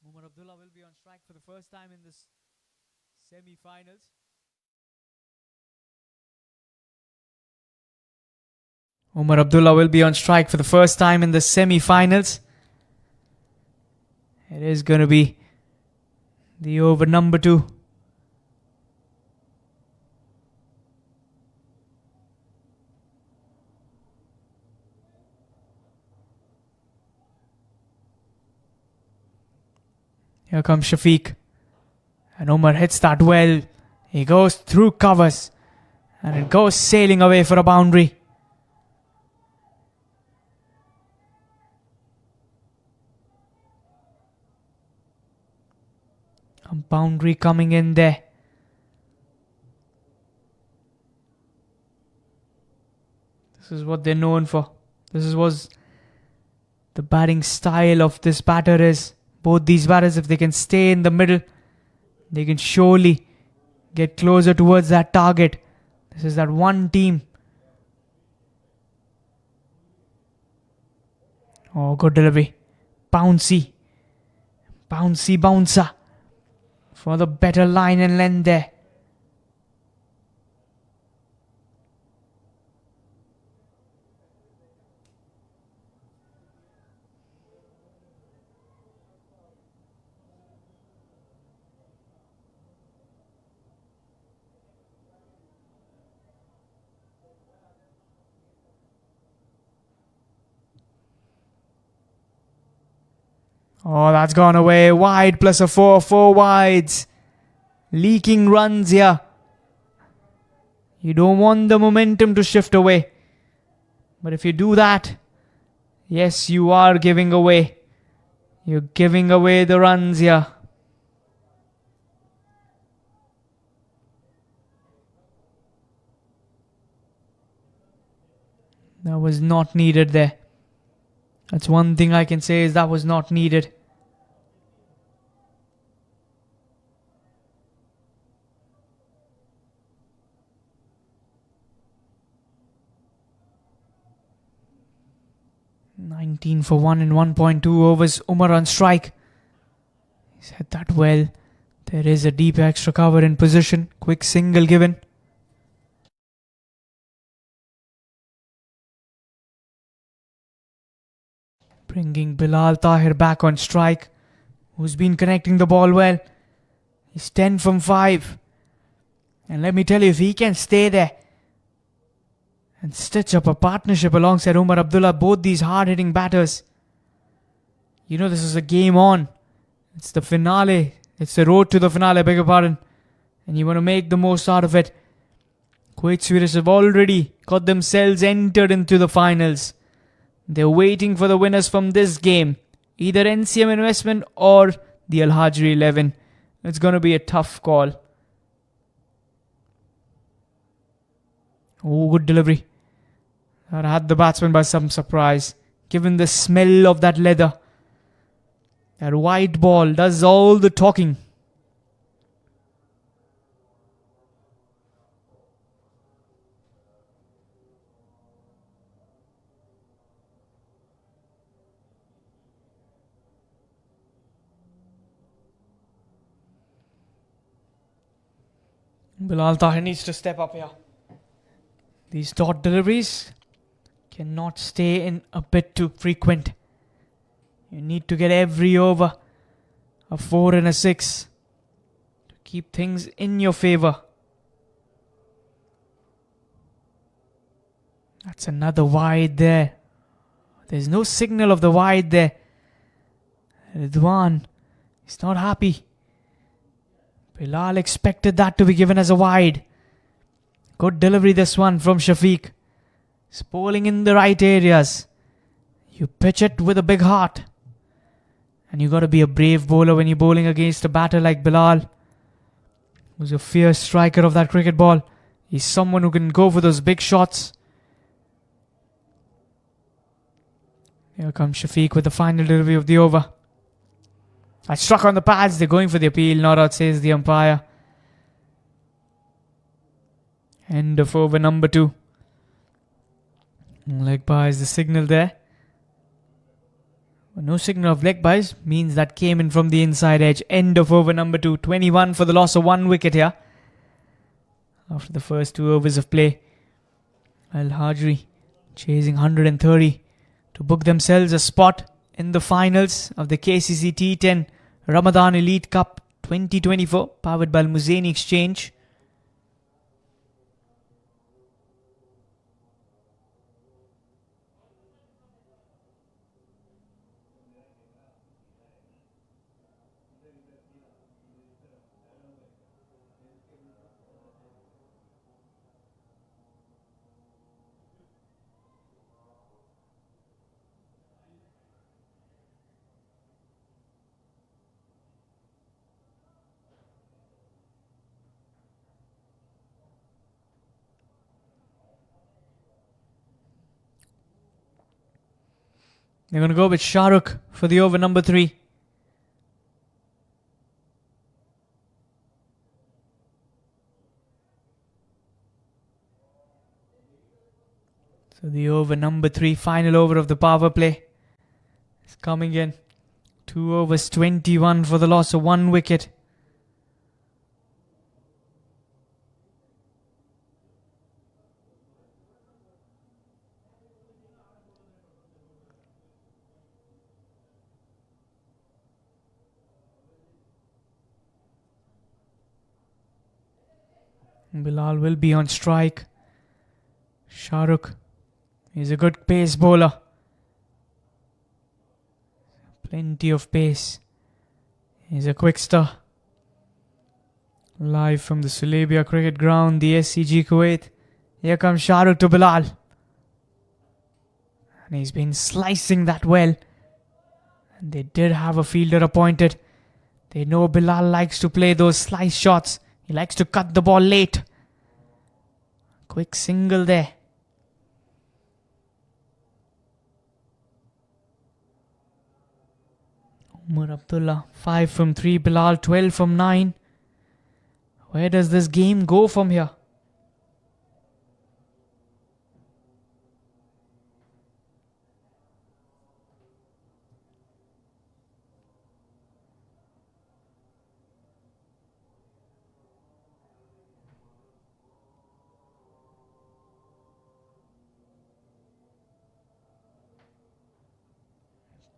Umar Abdullah will be on strike for the first time in this semi-finals. Umar Abdullah will be on strike for the first time in the semi-finals. It is going to be the over number 2. Here comes Shafiq. And Umar hits that well. He goes through covers. And it goes sailing away for a boundary. A boundary coming in there. This is what they're known for. This was the batting style of this batter is. Both these batters, if they can stay in the middle, they can surely get closer towards that target. This is that one team. Oh, good delivery. Bouncy. Bouncy bouncer. For the better line and length there. Oh, that's gone away. Wide plus a 4. 4 wides. Leaking runs here. You don't want the momentum to shift away. But if you do that, yes, you are giving away. You're giving away the runs here. That was not needed there. That's one thing I can say is that was not needed. "19 for 1 in 1.2 overs. Umar on strike." He's hit that well. There is a deep extra cover in position. Quick single given. Bringing Bilal Tahir back on strike, who's been connecting the ball well. He's 10 from 5. And let me tell you, if he can stay there and stitch up a partnership alongside Umar Abdullah, both these hard-hitting batters, you know this is a game on. It's the finale. It's the road to the finale, I beg your pardon. And you want to make the most out of it. Kuwait Swedish have already got themselves entered into the finals. They're waiting for the winners from this game. Either NCM Investment or the Al Hajery 11. It's going to be a tough call. Oh, good delivery. That had the batsman by some surprise. Given the smell of that leather. That white ball does all the talking. Bilal Tahir needs to step up here. These dot deliveries cannot stay in a bit too frequent. You need to get every over a 4 and a 6 to keep things in your favour. That's another wide there. There's no signal of the wide there. Ridwan is not happy. Bilal expected that to be given as a wide. Good delivery this one from Shafiq. He's bowling in the right areas. You pitch it with a big heart. And you got to be a brave bowler when you're bowling against a batter like Bilal, who's a fierce striker of that cricket ball. He's someone who can go for those big shots. Here comes Shafiq with the final delivery of the over. I struck on the pads. They're going for the appeal. Not out, says the umpire. End of over number 2. Leg bar is the signal there. No signal of leg byes means that came in from the inside edge. End of over number 2. 21 for the loss of 1 wicket here. After the first 2 overs of play. Hajery chasing 130 to book themselves a spot in the finals of the KCC T10 Ramadan Elite Cup 2024, powered by Al Muzaini Exchange. They're going to go with Shahrukh for the over number 3. So the over number 3, final over of the power play, is coming in. 2 overs, 21 for the loss of 1 wicket. Bilal will be on strike. Shahrukh is a good pace bowler. Plenty of pace. He's a quickster. Live from the Sulebia Cricket Ground, the SCG Kuwait. Here comes Shahrukh to Bilal. And he's been slicing that well. And they did have a fielder appointed. They know Bilal likes to play those slice shots. He likes to cut the ball late. Quick single there. Umar Abdullah, 5 from 3. Bilal, 12 from 9. Where does this game go from here?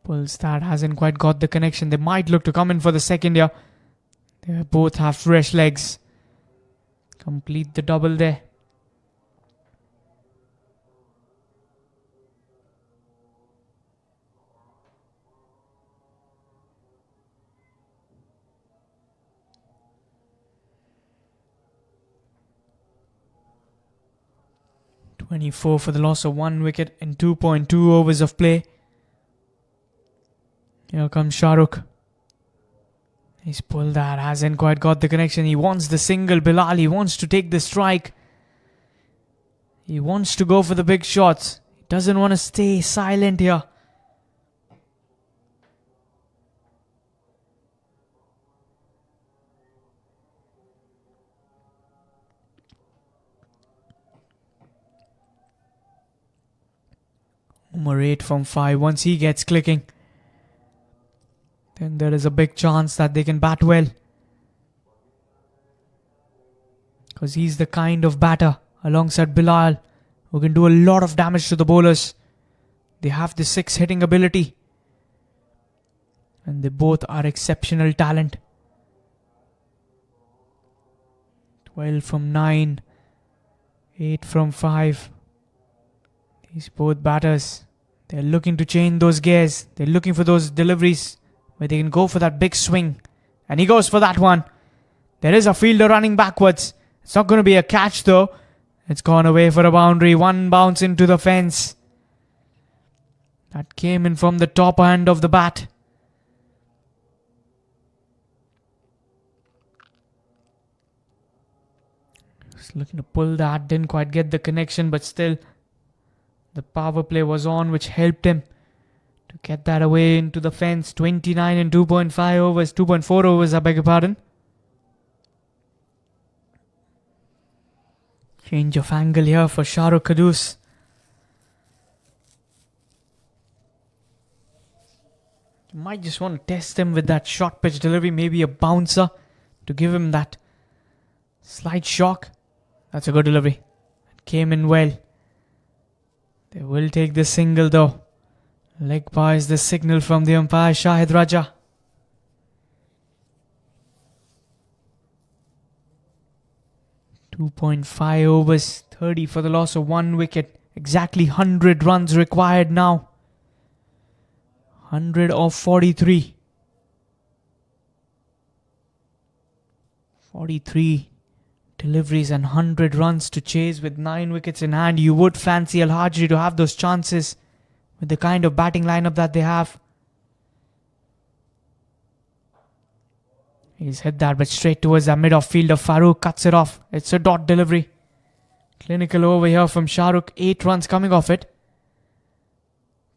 Pulstad hasn't quite got the connection. They might look to come in for the second here. They both have fresh legs. Complete the double there. .24 for the loss of 1 wicket in 2.2 overs of play. Here comes Shahrukh. He's pulled that, hasn't quite got the connection. He wants the single, Bilal. He wants to take the strike. He wants to go for the big shots. He doesn't want to stay silent here. Umar 8 from 5. Once he gets clicking, then there is a big chance that they can bat well. Because he's the kind of batter, alongside Bilal, who can do a lot of damage to the bowlers. They have the 6 hitting ability. And they both are exceptional talent. 12 from 9. 8 from 5. These both batters, they're looking to change those gears. They're looking for those deliveries where they can go for that big swing. And he goes for that one. There is a fielder running backwards. It's not going to be a catch though. It's gone away for a boundary. One bounce into the fence. That came in from the top end of the bat. Just looking to pull that. Didn't quite get the connection, but still the power play was on, which helped him to get that away into the fence. 29 and 2.5 overs, 2.4 overs, I beg your pardon. Change of angle here for Shahrukh Kudus. Might just want to test him with that short pitch delivery, maybe a bouncer to give him that slight shock. That's a good delivery. It came in well. They will take the single though. Leg by is the signal from the umpire, Shahid Raja. .5 overs, 30 for the loss of 1 wicket. Exactly 100 runs required now. 100 of 43. 43 deliveries and 100 runs to chase with 9 wickets in hand. You would fancy Al Hajery to have those chances with the kind of batting lineup that they have. He's hit that but straight towards the mid-off fielder. Farooq cuts it off. It's a dot delivery. Clinical over here from Shahrukh. 8 runs coming off it.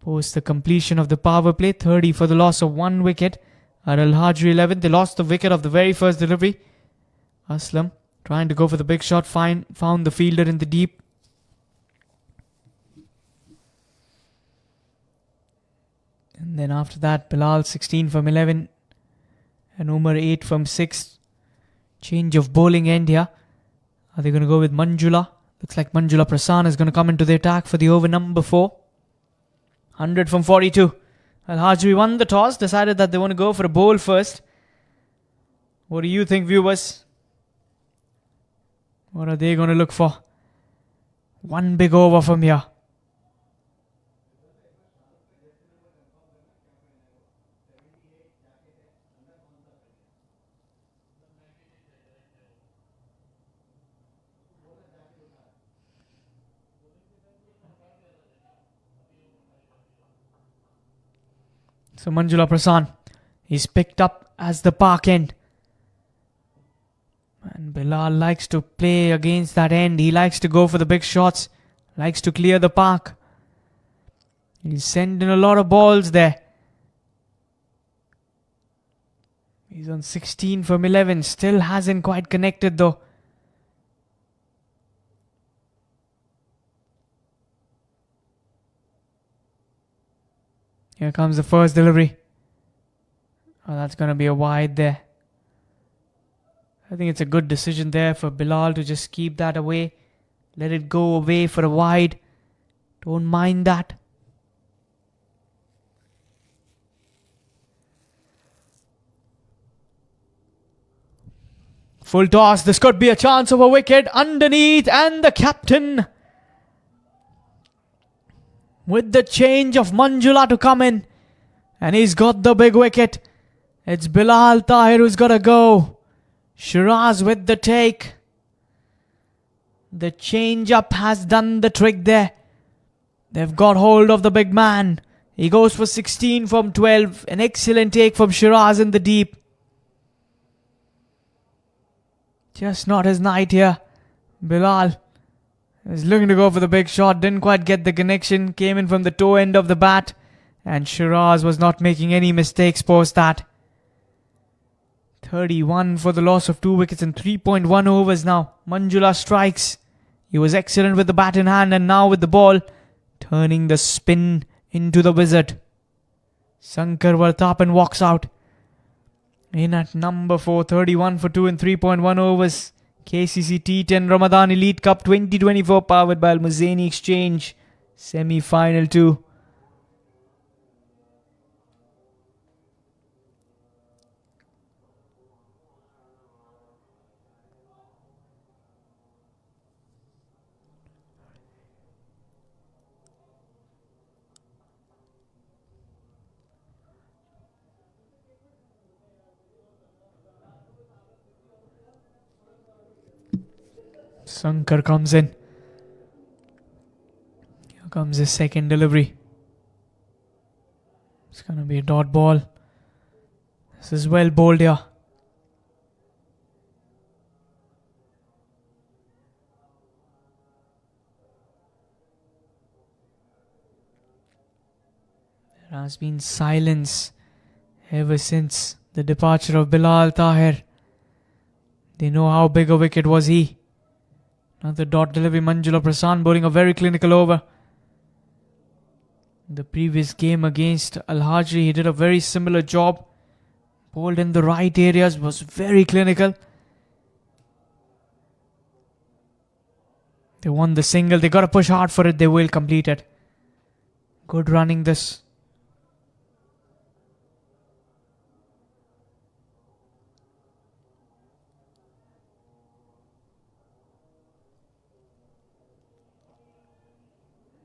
Post the completion of the power play. 30 for the loss of 1 wicket. At Al Hajery 11, they lost the wicket of the very first delivery. Aslam trying to go for the big shot. Found the fielder in the deep. And then after that, Bilal 16 from 11. And Umar 8 from 6. Change of bowling end here. Are they going to go with Manjula? Looks like Manjula Prasanna is going to come into the attack for the over number 4. 100 from 42. Al Hajery won the toss. Decided that they want to go for a bowl first. What do you think, viewers? What are they going to look for? One big over from here. So Manjula Prasanna is picked up as the park end. And Bilal likes to play against that end. He likes to go for the big shots. Likes to clear the park. He's sending a lot of balls there. He's on 16 from 11. Still hasn't quite connected though. Here comes the first delivery. Oh, that's going to be a wide there. I think it's a good decision there for Bilal to just keep that away. Let it go away for a wide. Don't mind that. Full toss. This could be a chance of a wicket underneath. And the captain, with the change of Manjula to come in. And he's got the big wicket. It's Bilal Tahir who's got to go. Shiraz with the take. The change up has done the trick there. They've got hold of the big man. He goes for 16 from 12. An excellent take from Shiraz in the deep. Just not his night here. Bilal is looking to go for the big shot. Didn't quite get the connection. Came in from the toe end of the bat. And Shiraz was not making any mistakes post that. 31 for the loss of 2 wickets in 3.1 overs now. Manjula strikes. He was excellent with the bat in hand and now with the ball. Turning the spin into the wizard. Sankar Varthapan walks out. In at number 4, 31 for 2 in 3.1 overs. KCC T10 Ramadan Elite Cup 2024 powered by Al Muzaini Exchange. Semi-final 2. Sankar comes in. Here comes his second delivery. It's going to be a dot ball. This is well bowled here. There has been silence ever since the departure of Bilal Tahir. They know how big a wicket was he. Another dot delivery. Manjula Prasanna bowling a very clinical over. The previous game against Al Hajery, he did a very similar job. Bowled in the right areas, was very clinical. They won the single. They got to push hard for it. They will complete it. Good running this.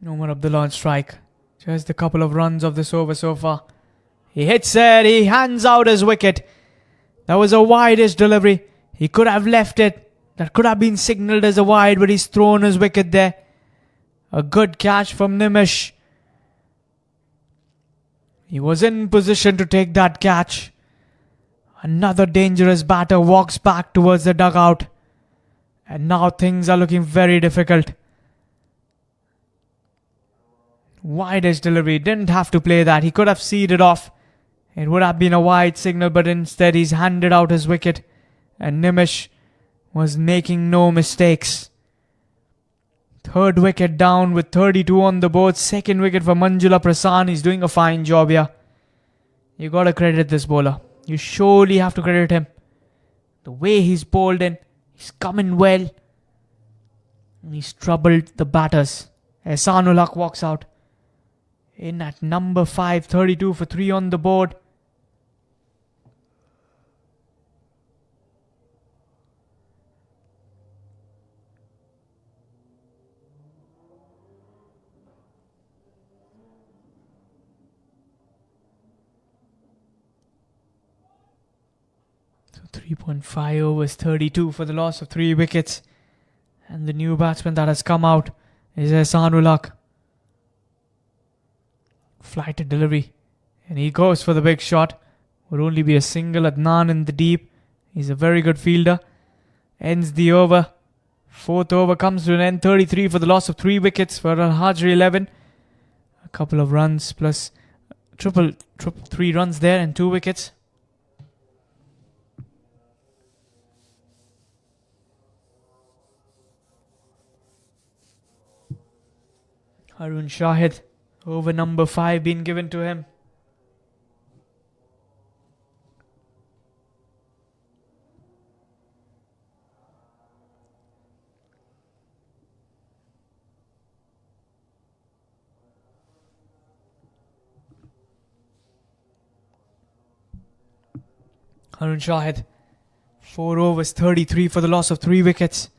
Umar Abdullah on strike. Just a couple of runs of this over so far. He hits it. He hands out his wicket. That was a wide-ish delivery. He could have left it. That could have been signalled as a wide, but he's thrown his wicket there. A good catch from Nimish. He was in position to take that catch. Another dangerous batter walks back towards the dugout. And now things are looking very difficult. Wide-ish delivery. Didn't have to play that. He could have seeded off. It would have been a wide signal, but instead he's handed out his wicket. And Nimish was making no mistakes. Third wicket down with 32 on the board. Second wicket for Manjula Prasan. He's doing a fine job here. You got to credit this bowler. You surely have to credit him. The way he's bowled in. He's come in well. And he's troubled the batters. Ehsanul Haq walks out. In at number 5, 32 for 3 on the board. So 3.5 overs, 32 for the loss of 3 wickets. And the new batsman that has come out is Ehsanul Haq. Flighted delivery. And he goes for the big shot. Would only be a single. Adnan in the deep. He's a very good fielder. Ends the over. Fourth over comes to an end. 33 for the loss of 3 wickets for Al Hajery 11. A couple of runs plus triple 3 runs there and 2 wickets. Harun Shahid. Over number 5 being given to him. Harun Shahid. 4 overs, 33 for the loss of 3 wickets.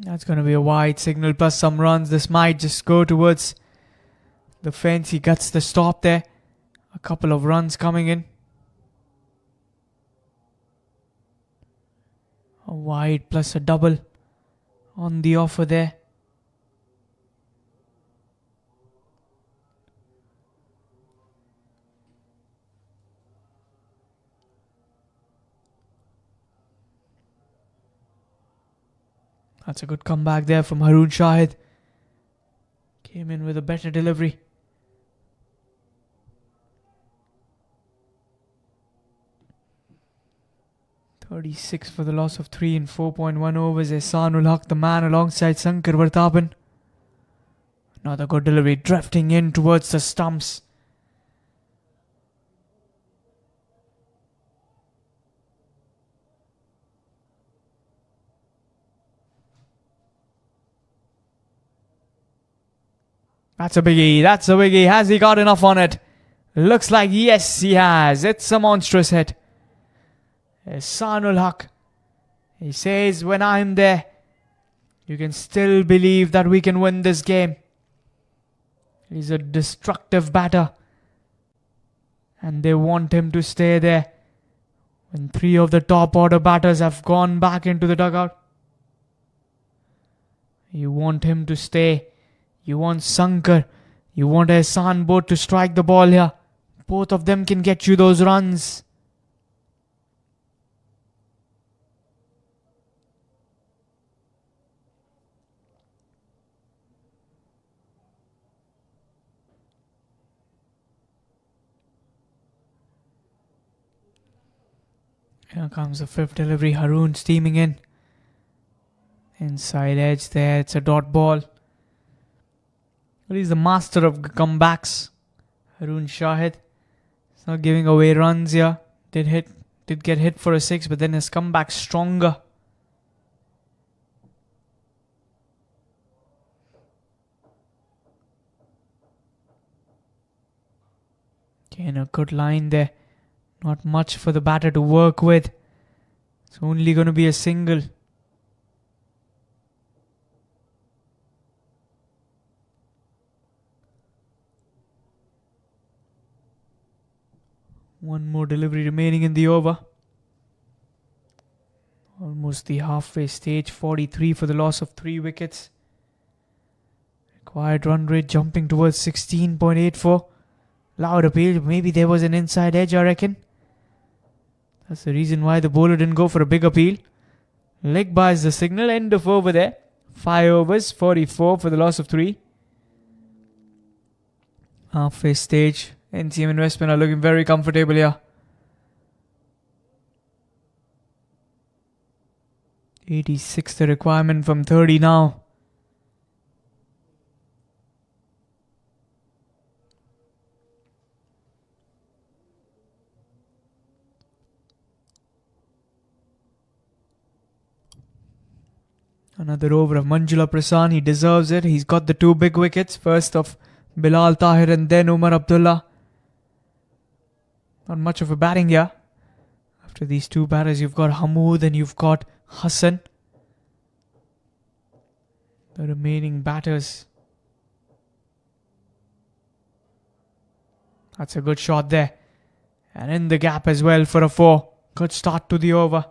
That's going to be a wide signal plus some runs. This might just go towards the fence. He gets the stop there. A couple of runs coming in. A wide plus a double on the offer there. That's a good comeback there from Harun Shahid. Came in with a better delivery. .36 for the loss of 3 in 4.1 overs. Ehsanul Haq, the man alongside Sankar Vartapan. Another good delivery, drifting in towards the stumps. That's a biggie. That's a biggie. Has he got enough on it? Looks like yes, he has. It's a monstrous hit. Ehsanul Haq. He says, when I'm there, you can still believe that we can win this game. He's a destructive batter. And they want him to stay there. When 3 of the top order batters have gone back into the dugout. You want him to stay. You want Sankar. You want Ehsan both to strike the ball here. Both of them can get you those runs. Here comes the fifth delivery. Haroon steaming in. Inside edge there. It's a dot ball. But he's the master of comebacks. Haroon Shahid. He's not giving away runs here. Did get hit for a 6, but then has come back stronger. Again, a good line there. Not much for the batter to work with. It's only going to be a single. One more delivery remaining in the over. Almost the halfway stage. 43 for the loss of 3 wickets. Required run rate jumping towards 16.84. Loud appeal. Maybe there was an inside edge, I reckon. That's the reason why the bowler didn't go for a big appeal. Leg buys the signal. End of over there. 5 overs. 44 for the loss of 3. Halfway stage. NCM investment are looking very comfortable here. 86 the requirement from 30 now. Another over of Manjula Prasan. He deserves it. He's got the 2 big wickets. First of Bilal Tahir and then Umar Abdullah. Not much of a batting here. After these 2 batters, you've got Hamood and you've got Hassan. The remaining batters. That's a good shot there. And in the gap as well for a 4. Good start to the over.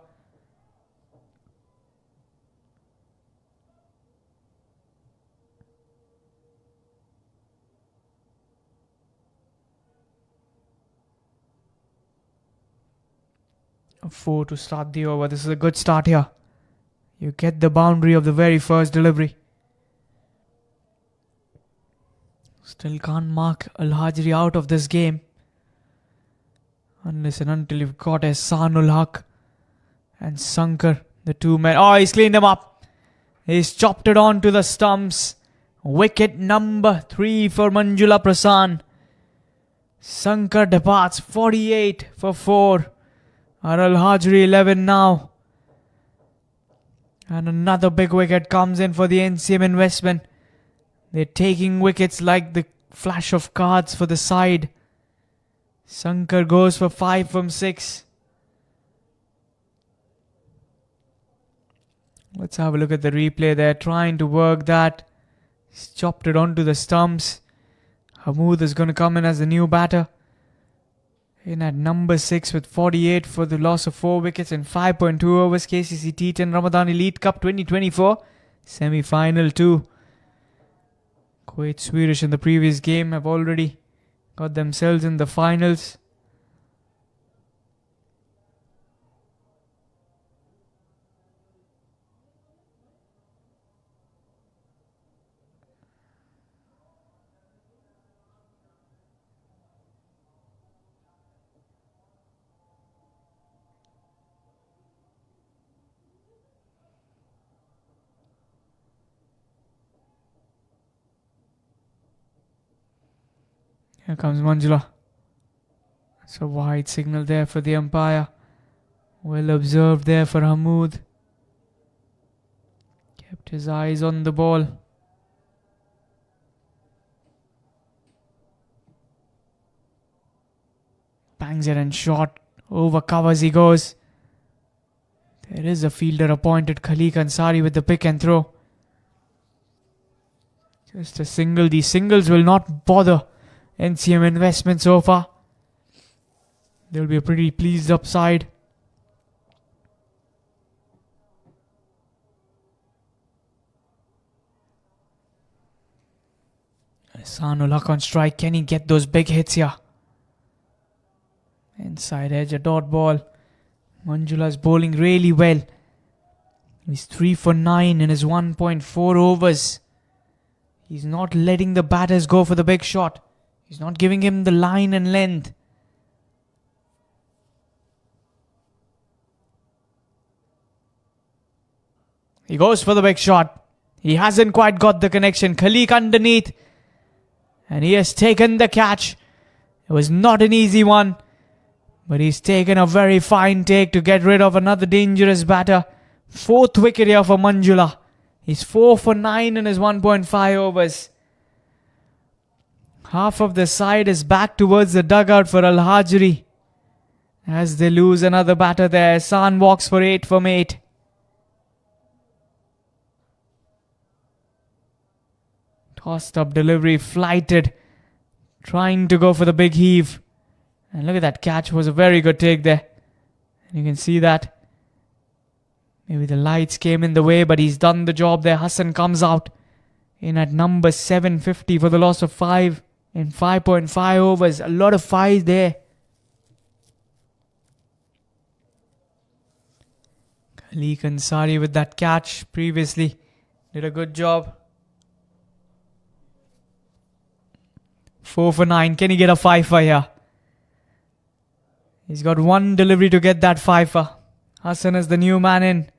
A 4 to start the over. This is a good start here. You get the boundary of the very first delivery. Still can't mark Hajery out of this game. Unless and until you've got Ehsanul Haq and Sankar. The 2 men. Oh, he's cleaned them up. He's chopped it on to the stumps. Wicket number 3 for Manjula Prasan. Sankar departs 48 for 4. Hajery 11 now. And another big wicket comes in for the NCM investment. They're taking wickets like the flash of cards for the side. Sankar goes for 5 from 6. Let's have a look at the replay. They're trying to work that. He's chopped it onto the stumps. Hamood is going to come in as the new batter. In at number 6 with 48 for the loss of 4 wickets in 5.2 overs. KCC T10 Ramadan Elite Cup 2024 semi-final 2. Kuwait Swedish in the previous game have already got themselves in the finals. Here comes Manjula. It's a wide signal there for the umpire. Well observed there for Hamood. Kept his eyes on the ball. Bangs it and shot. Over covers he goes. There is a fielder appointed, Khalik Ansari, with the pick and throw. Just a single. These singles will not bother NCM investment so far. They'll be a pretty pleased upside. Ehsanul Haq on strike. Can he get those big hits here? Inside edge, a dot ball. Manjula's bowling really well. He's 3 for 9 in his 1.4 overs. He's not letting the batters go for the big shot. He's not giving him the line and length. He goes for the big shot. He hasn't quite got the connection. Khalik underneath. And he has taken the catch. It was not an easy one. But he's taken a very fine take to get rid of another dangerous batter. 4th wicket here for Manjula. He's 4 for 9 in his 1.5 overs. Half of the side is back towards the dugout for Al Hajery. As they lose another batter there. Ehsan walks for 8 from 8. Tossed up delivery, flighted. Trying to go for the big heave. And look at that catch. Was a very good take there. And you can see that. Maybe the lights came in the way, but he's done the job there. Hassan comes out in at number 750 for the loss of 5 in 5.5 overs. A lot of 5s there. Khalik Ansari with that catch previously. Did a good job. 4 for 9. Can he get a 5-fer here? He's got one delivery to get that 5-fer. Hassan is the new man in.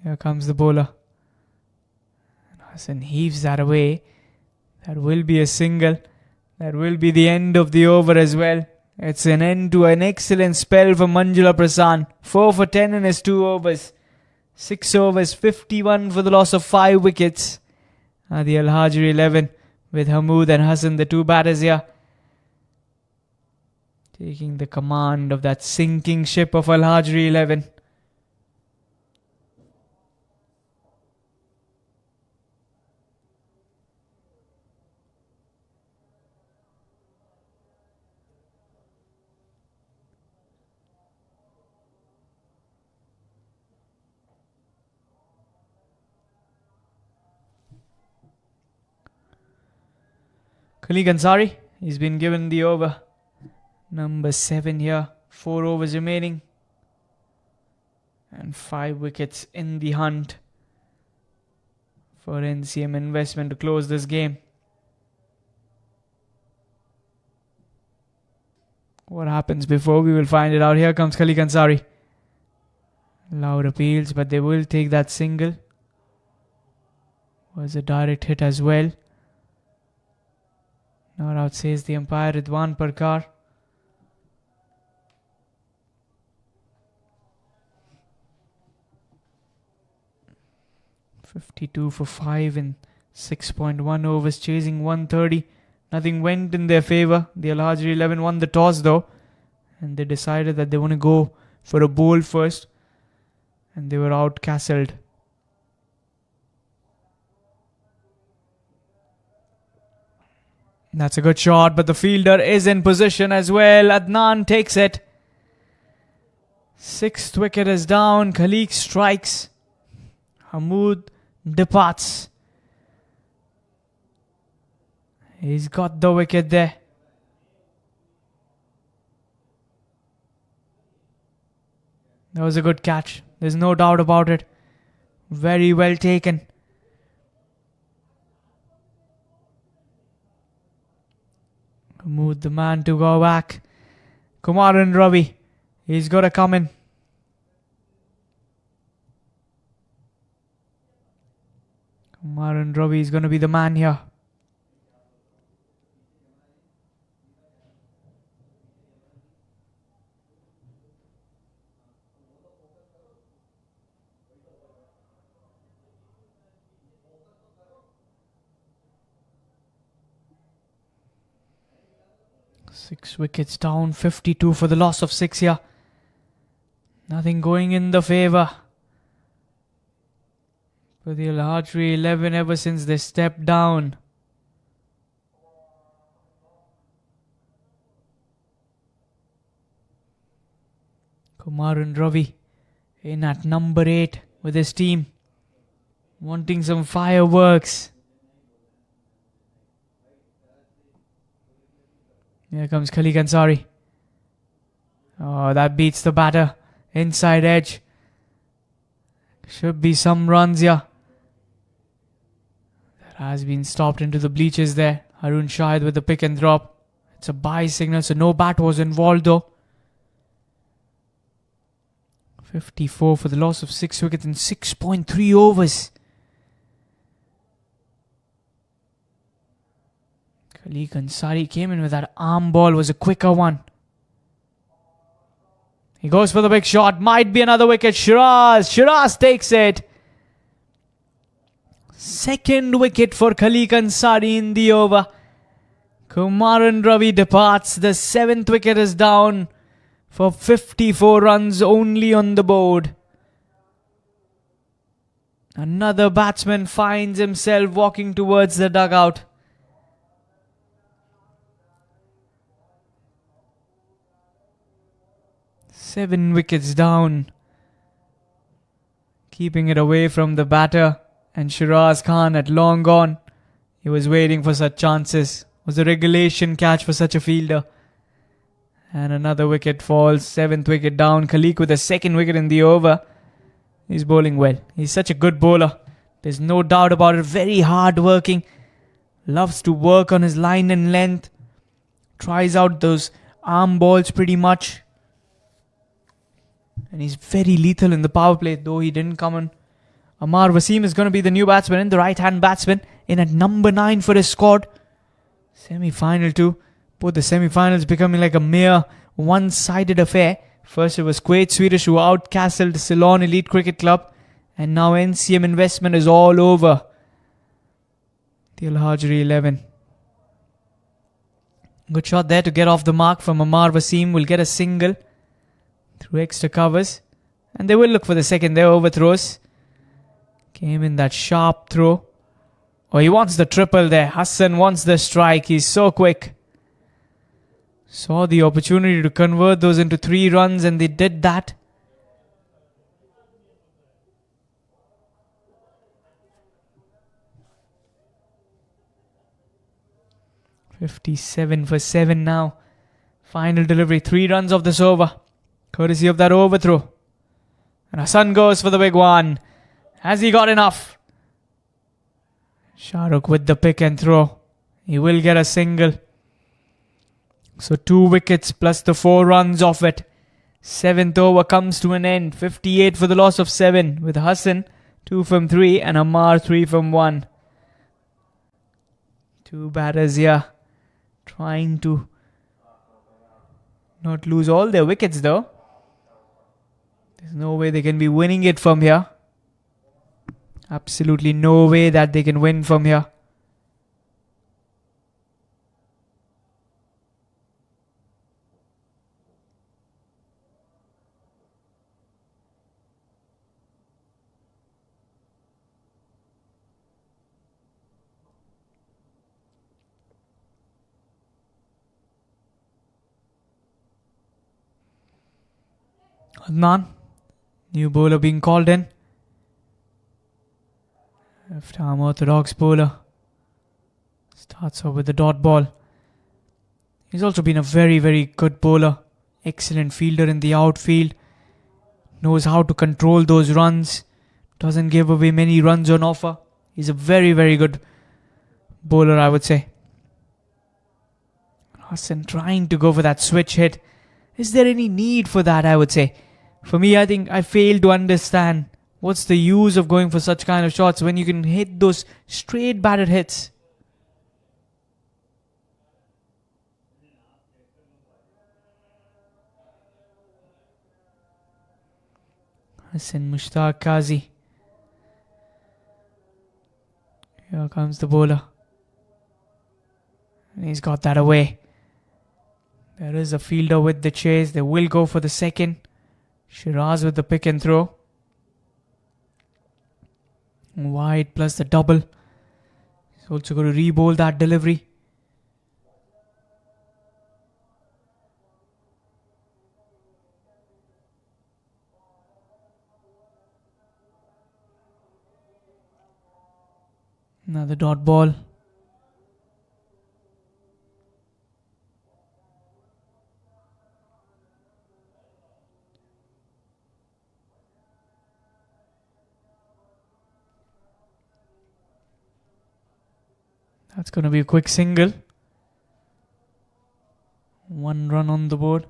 Here comes the bowler. And Hassan heaves that away. That will be a single. That will be the end of the over as well. It's an end to an excellent spell for Manjula Prasan. 4 for 10 in his 2 overs. 6 overs, 51 for the loss of 5 wickets. The Al Hajery 11 with Hamood and Hassan, the 2 batters here. Taking the command of that sinking ship of Al Hajery 11. Khalik Ansari, he's been given the over. Number 7 here. 4 overs remaining. And 5 wickets in the hunt for NCM Investment to close this game. What happens before? We will find it out. Here comes Khalik Ansari. Loud appeals, but they will take that single. Was a direct hit as well. Not out, says the umpire, Ridwan Parkar. .52 for 5 in 6.1 overs, chasing 130. Nothing went in their favour. The Al Hajery 11 won the toss though. And they decided that they want to go for a bowl first. And they were out-castled. That's a good shot, but the fielder is in position as well. Adnan takes it. 6th wicket is down. Khalik strikes. Hamood departs. He's got the wicket there. That was a good catch. There's no doubt about it. Very well taken. Hamood, the man to go back. Kumar and Ravi. He's got to come in. Kumar and Ravi is going to be the man here. Six wickets down, 52 for the loss of 6 here. Nothing going in the favour for the Al Hajery 11 ever since they stepped down. Kumar and Ravi in at number 8 with his team, wanting some fireworks. Here comes Khalik Ansari. Oh, that beats the batter. Inside edge. Should be some runs here. That has been stopped into the bleachers there. Harun Shahid with the pick and drop. It's a bye signal, so no bat was involved though. 54 for the loss of 6 wickets in 6.3 overs. Khalik Ansari came in with that arm ball, was a quicker one. He goes for the big shot, might be another wicket. Shiraz takes it. Second wicket for Khalik Ansari in the over. Kumaran Ravi departs. The 7th wicket is down for 54 runs only on the board. Another batsman finds himself walking towards the dugout. Seven wickets down. Keeping it away from the batter. And Shiraz Khan had long gone. He was waiting for such chances. Was a regulation catch for such a fielder. And another wicket falls. 7th wicket down. Khalik with a 2nd wicket in the over. He's bowling well. He's such a good bowler. There's no doubt about it. Very hard working. Loves to work on his line and length. Tries out those arm balls pretty much. And he's very lethal in the power play, though he didn't come on. Amar Wasim is going to be the new batsman in, the right-hand batsman in at number 9 for his squad. Semi-final too. Both the semi-finals becoming like a mere one-sided affair. First it was Kuwait Swedish who outcastled Ceylon Elite Cricket Club. And now NCM investment is all over the Hajery 11. Good shot there to get off the mark from Amar Wasim. Will get a single through extra covers. And they will look for the second. Their overthrows. Came in that sharp throw. Oh, he wants the triple there. Hassan wants the strike. He's so quick. Saw the opportunity to convert those into 3 runs and they did that. "57 for 7 now. Final delivery. 3 runs off this over. Courtesy of that overthrow. And Hassan goes for the big one. Has he got enough? Shahrukh with the pick and throw. He will get a single. So 2 wickets plus the 4 runs off it. 7th over comes to an end. 58 for the loss of 7 with Hassan 2 from 3 and Amar 3 from 1. 2 batters here trying to not lose all their wickets though. There's no way they can be winning it from here. Absolutely no way that they can win from here. Adnan, new bowler being called in. Left-arm orthodox bowler. Starts off with the dot ball. He's also been a very, very good bowler. Excellent fielder in the outfield. Knows how to control those runs. Doesn't give away many runs on offer. He's a very, very good bowler, I would say. Hassan trying to go for that switch hit. Is there any need for that, I would say? For me, I think I fail to understand what's the use of going for such kind of shots when you can hit those straight batted hits. Hassan Mushtaq Qazi. Here comes the bowler. And he's got that away. There is a fielder with the chase. They will go for the second. Shiraz with the pick and throw. Wide plus the double. He's also going to re-bowl that delivery. Another dot ball. That's going to be a quick single. 1 run on the board.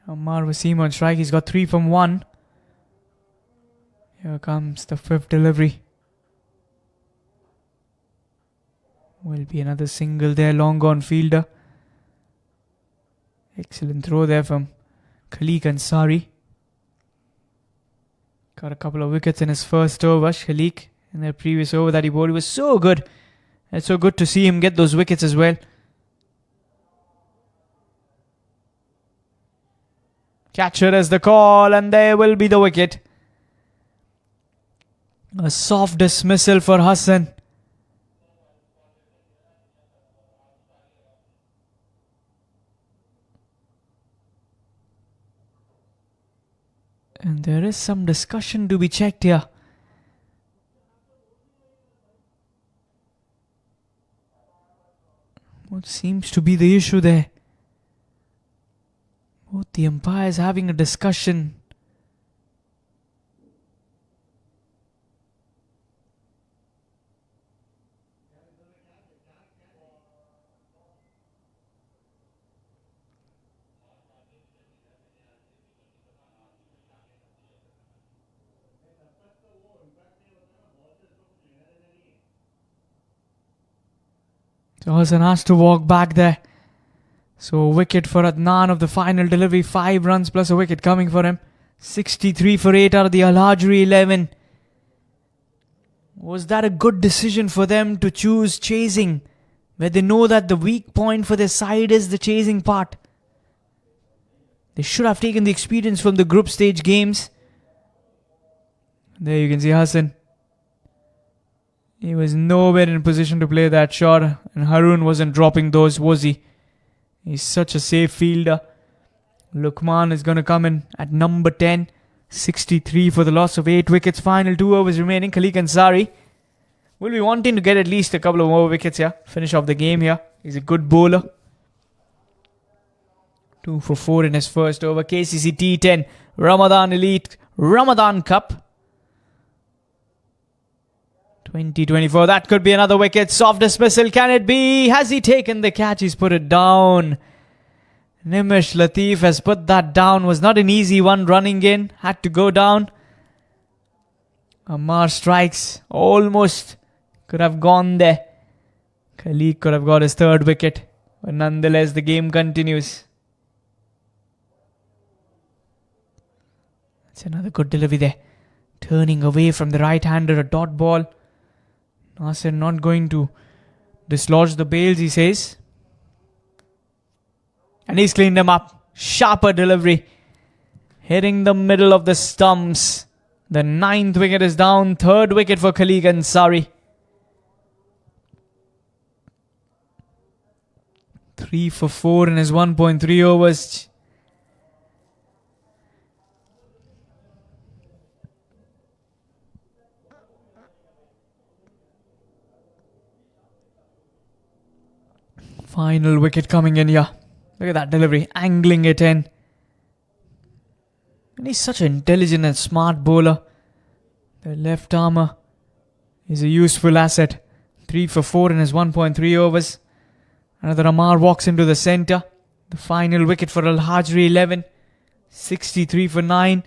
Amar Wasim on strike. He's got 3 from 1. Here comes the 5th delivery. Will be another single there. Long gone fielder. Excellent throw there from Khalik Ansari. Got a couple of wickets in his first over. Khalik, in the previous over that he bowled, he was so good. It's so good to see him get those wickets as well. Catcher is the call, and there will be the wicket. A soft dismissal for Hassan. And there is some discussion to be checked here. What seems to be the issue there? Both the umpires having a discussion. So Hassan has to walk back there. So a wicket for Adnan of the final delivery. 5 runs plus a wicket coming for him. 63 for 8 out of the Al Hajery 11. Was that a good decision for them to choose chasing, where they know that the weak point for their side is the chasing part? They should have taken the experience from the group stage games. There you can see Hassan. He was nowhere in position to play that shot, and Harun wasn't dropping those, was he? He's such a safe fielder. Luqman is going to come in at number 10. 63 for the loss of 8 wickets. Final 2 overs remaining. Khalik Ansari will be wanting to get at least a couple of more wickets here. Finish off the game here. He's a good bowler. 2 for 4 in his first over. KCC T10 Ramadan Elite Ramadan Cup 2024. That could be another wicket. Soft dismissal. Can it be? Has he taken the catch? He's put it down. Nimish Latif has put that down. Was not an easy one running in. Had to go down. Amar strikes. Almost could have gone there. Khalik could have got his 3rd wicket. But nonetheless, the game continues. That's another good delivery there. Turning away from the right-hander. A dot ball. Nasir not going to dislodge the bails, he says. And he's cleaned them up. Sharper delivery. Hitting the middle of the stumps. The 9th wicket is down. 3rd wicket for Khalik Ansari. 3 for 4 in his 1.3 overs. Final wicket coming in here. Look at that delivery. Angling it in. And he's such an intelligent and smart bowler. The left armour is a useful asset. 3 for 4 in his 1.3 overs. Another Amar walks into the centre. The final wicket for Al Hajery 11. 63 for 9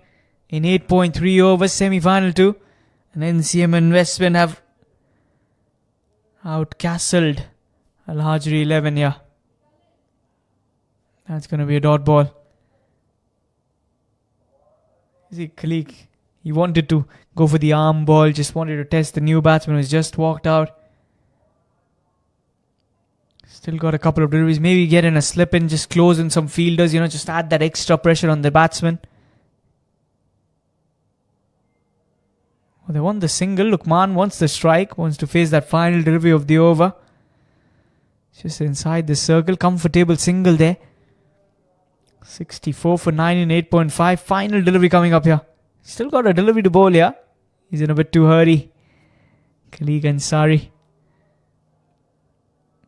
in 8.3 overs. Semi-final 2. And NCM Investment have outcastled Al Hajery 11 here. That's going to be a dot ball. See, Khalik, he wanted to go for the arm ball. Just wanted to test the new batsman who's just walked out. Still got a couple of deliveries. Maybe get in a slip in. Just close in some fielders. Just add that extra pressure on the batsman. Well, they want the single. Luqman wants the strike. Wants to face that final delivery of the over. Just inside the circle. Comfortable single there. 64 for 9 in 8.5. Final delivery coming up here. Still got a delivery to bowl here. He's in a bit too hurry. Khalik Ansari.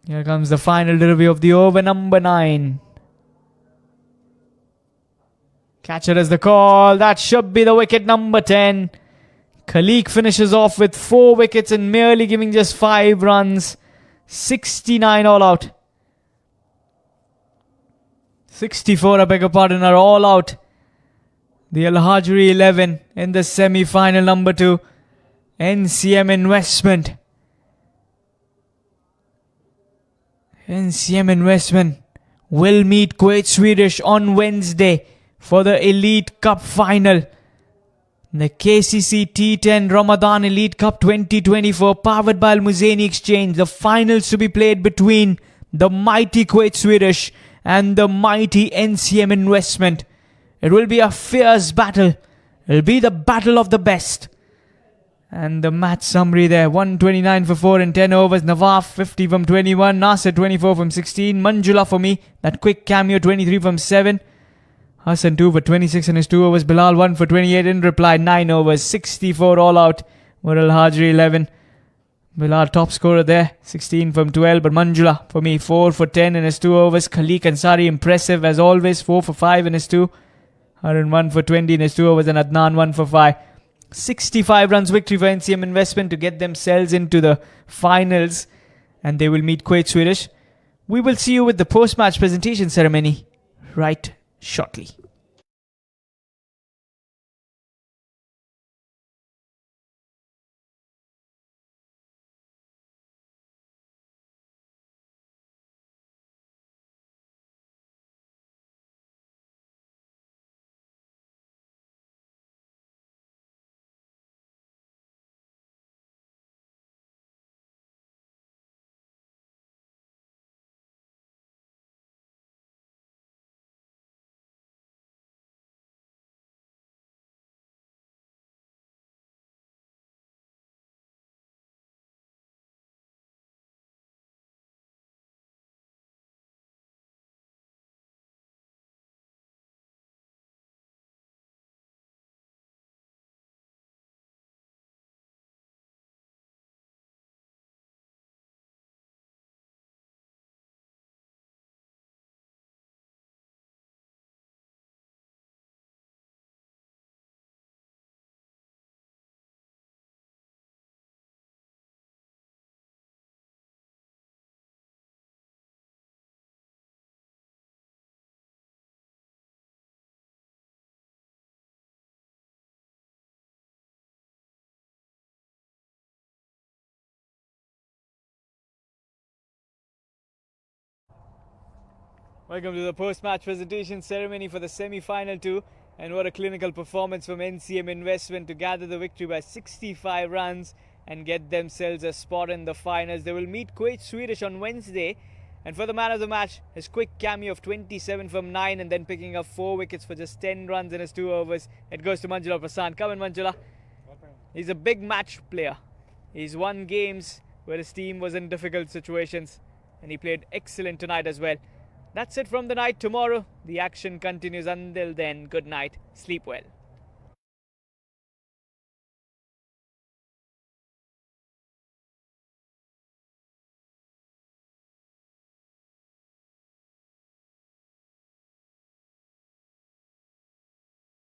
Here comes the final delivery of the over, number 9. Catcher is the call. That should be the wicket, number 10. Khalik finishes off with 4 wickets and merely giving just 5 runs. 69 all out. 64, I beg your pardon, are all out. The Al Hajery 11 in the semi-final, number 2. NCM Investment. NCM Investment will meet Kuwait Swedish on Wednesday for the Elite Cup final. The KCC T10 Ramadan Elite Cup 2024, powered by Al Muzaini Exchange. The finals to be played between the mighty Kuwait Swedish and the mighty NCM Investment. It will be a fierce battle. It will be the battle of the best. And the match summary there: 129 for 4 in 10 overs. Nawaf 50 from 21. Nasser 24 from 16. Manjula for me, that quick cameo, 23 from 7. Hassan 2 for 26 in his 2 overs. Bilal 1 for 28 in reply, 9 overs. 64 all out. Al Hajery 11. Bilal top scorer there, 16 from 12. But Manjula for me, 4 for 10 in his 2 overs. Khalik Ansari impressive as always, 4 for 5 in his 2. Harun 1 for 20 in his 2 overs. And Adnan 1 for 5. 65 runs victory for NCM Investment to get themselves into the finals, and they will meet Kuwait Swedish. We will see you with the post-match presentation ceremony right shortly. Welcome to the post-match presentation ceremony for the semi-final 2. And what a clinical performance from NCM Investment to gather the victory by 65 runs and get themselves a spot in the finals. They will meet Kuwait Swedish on Wednesday. And for the man of the match, his quick cameo of 27 from 9 and then picking up 4 wickets for just 10 runs in his 2 overs. It goes to Manjula Prasan. Come in, Manjula. He's a big match player. He's won games where his team was in difficult situations, and he played excellent tonight as well. That's it from the night. Tomorrow, the action continues. Until then, good night. Sleep well.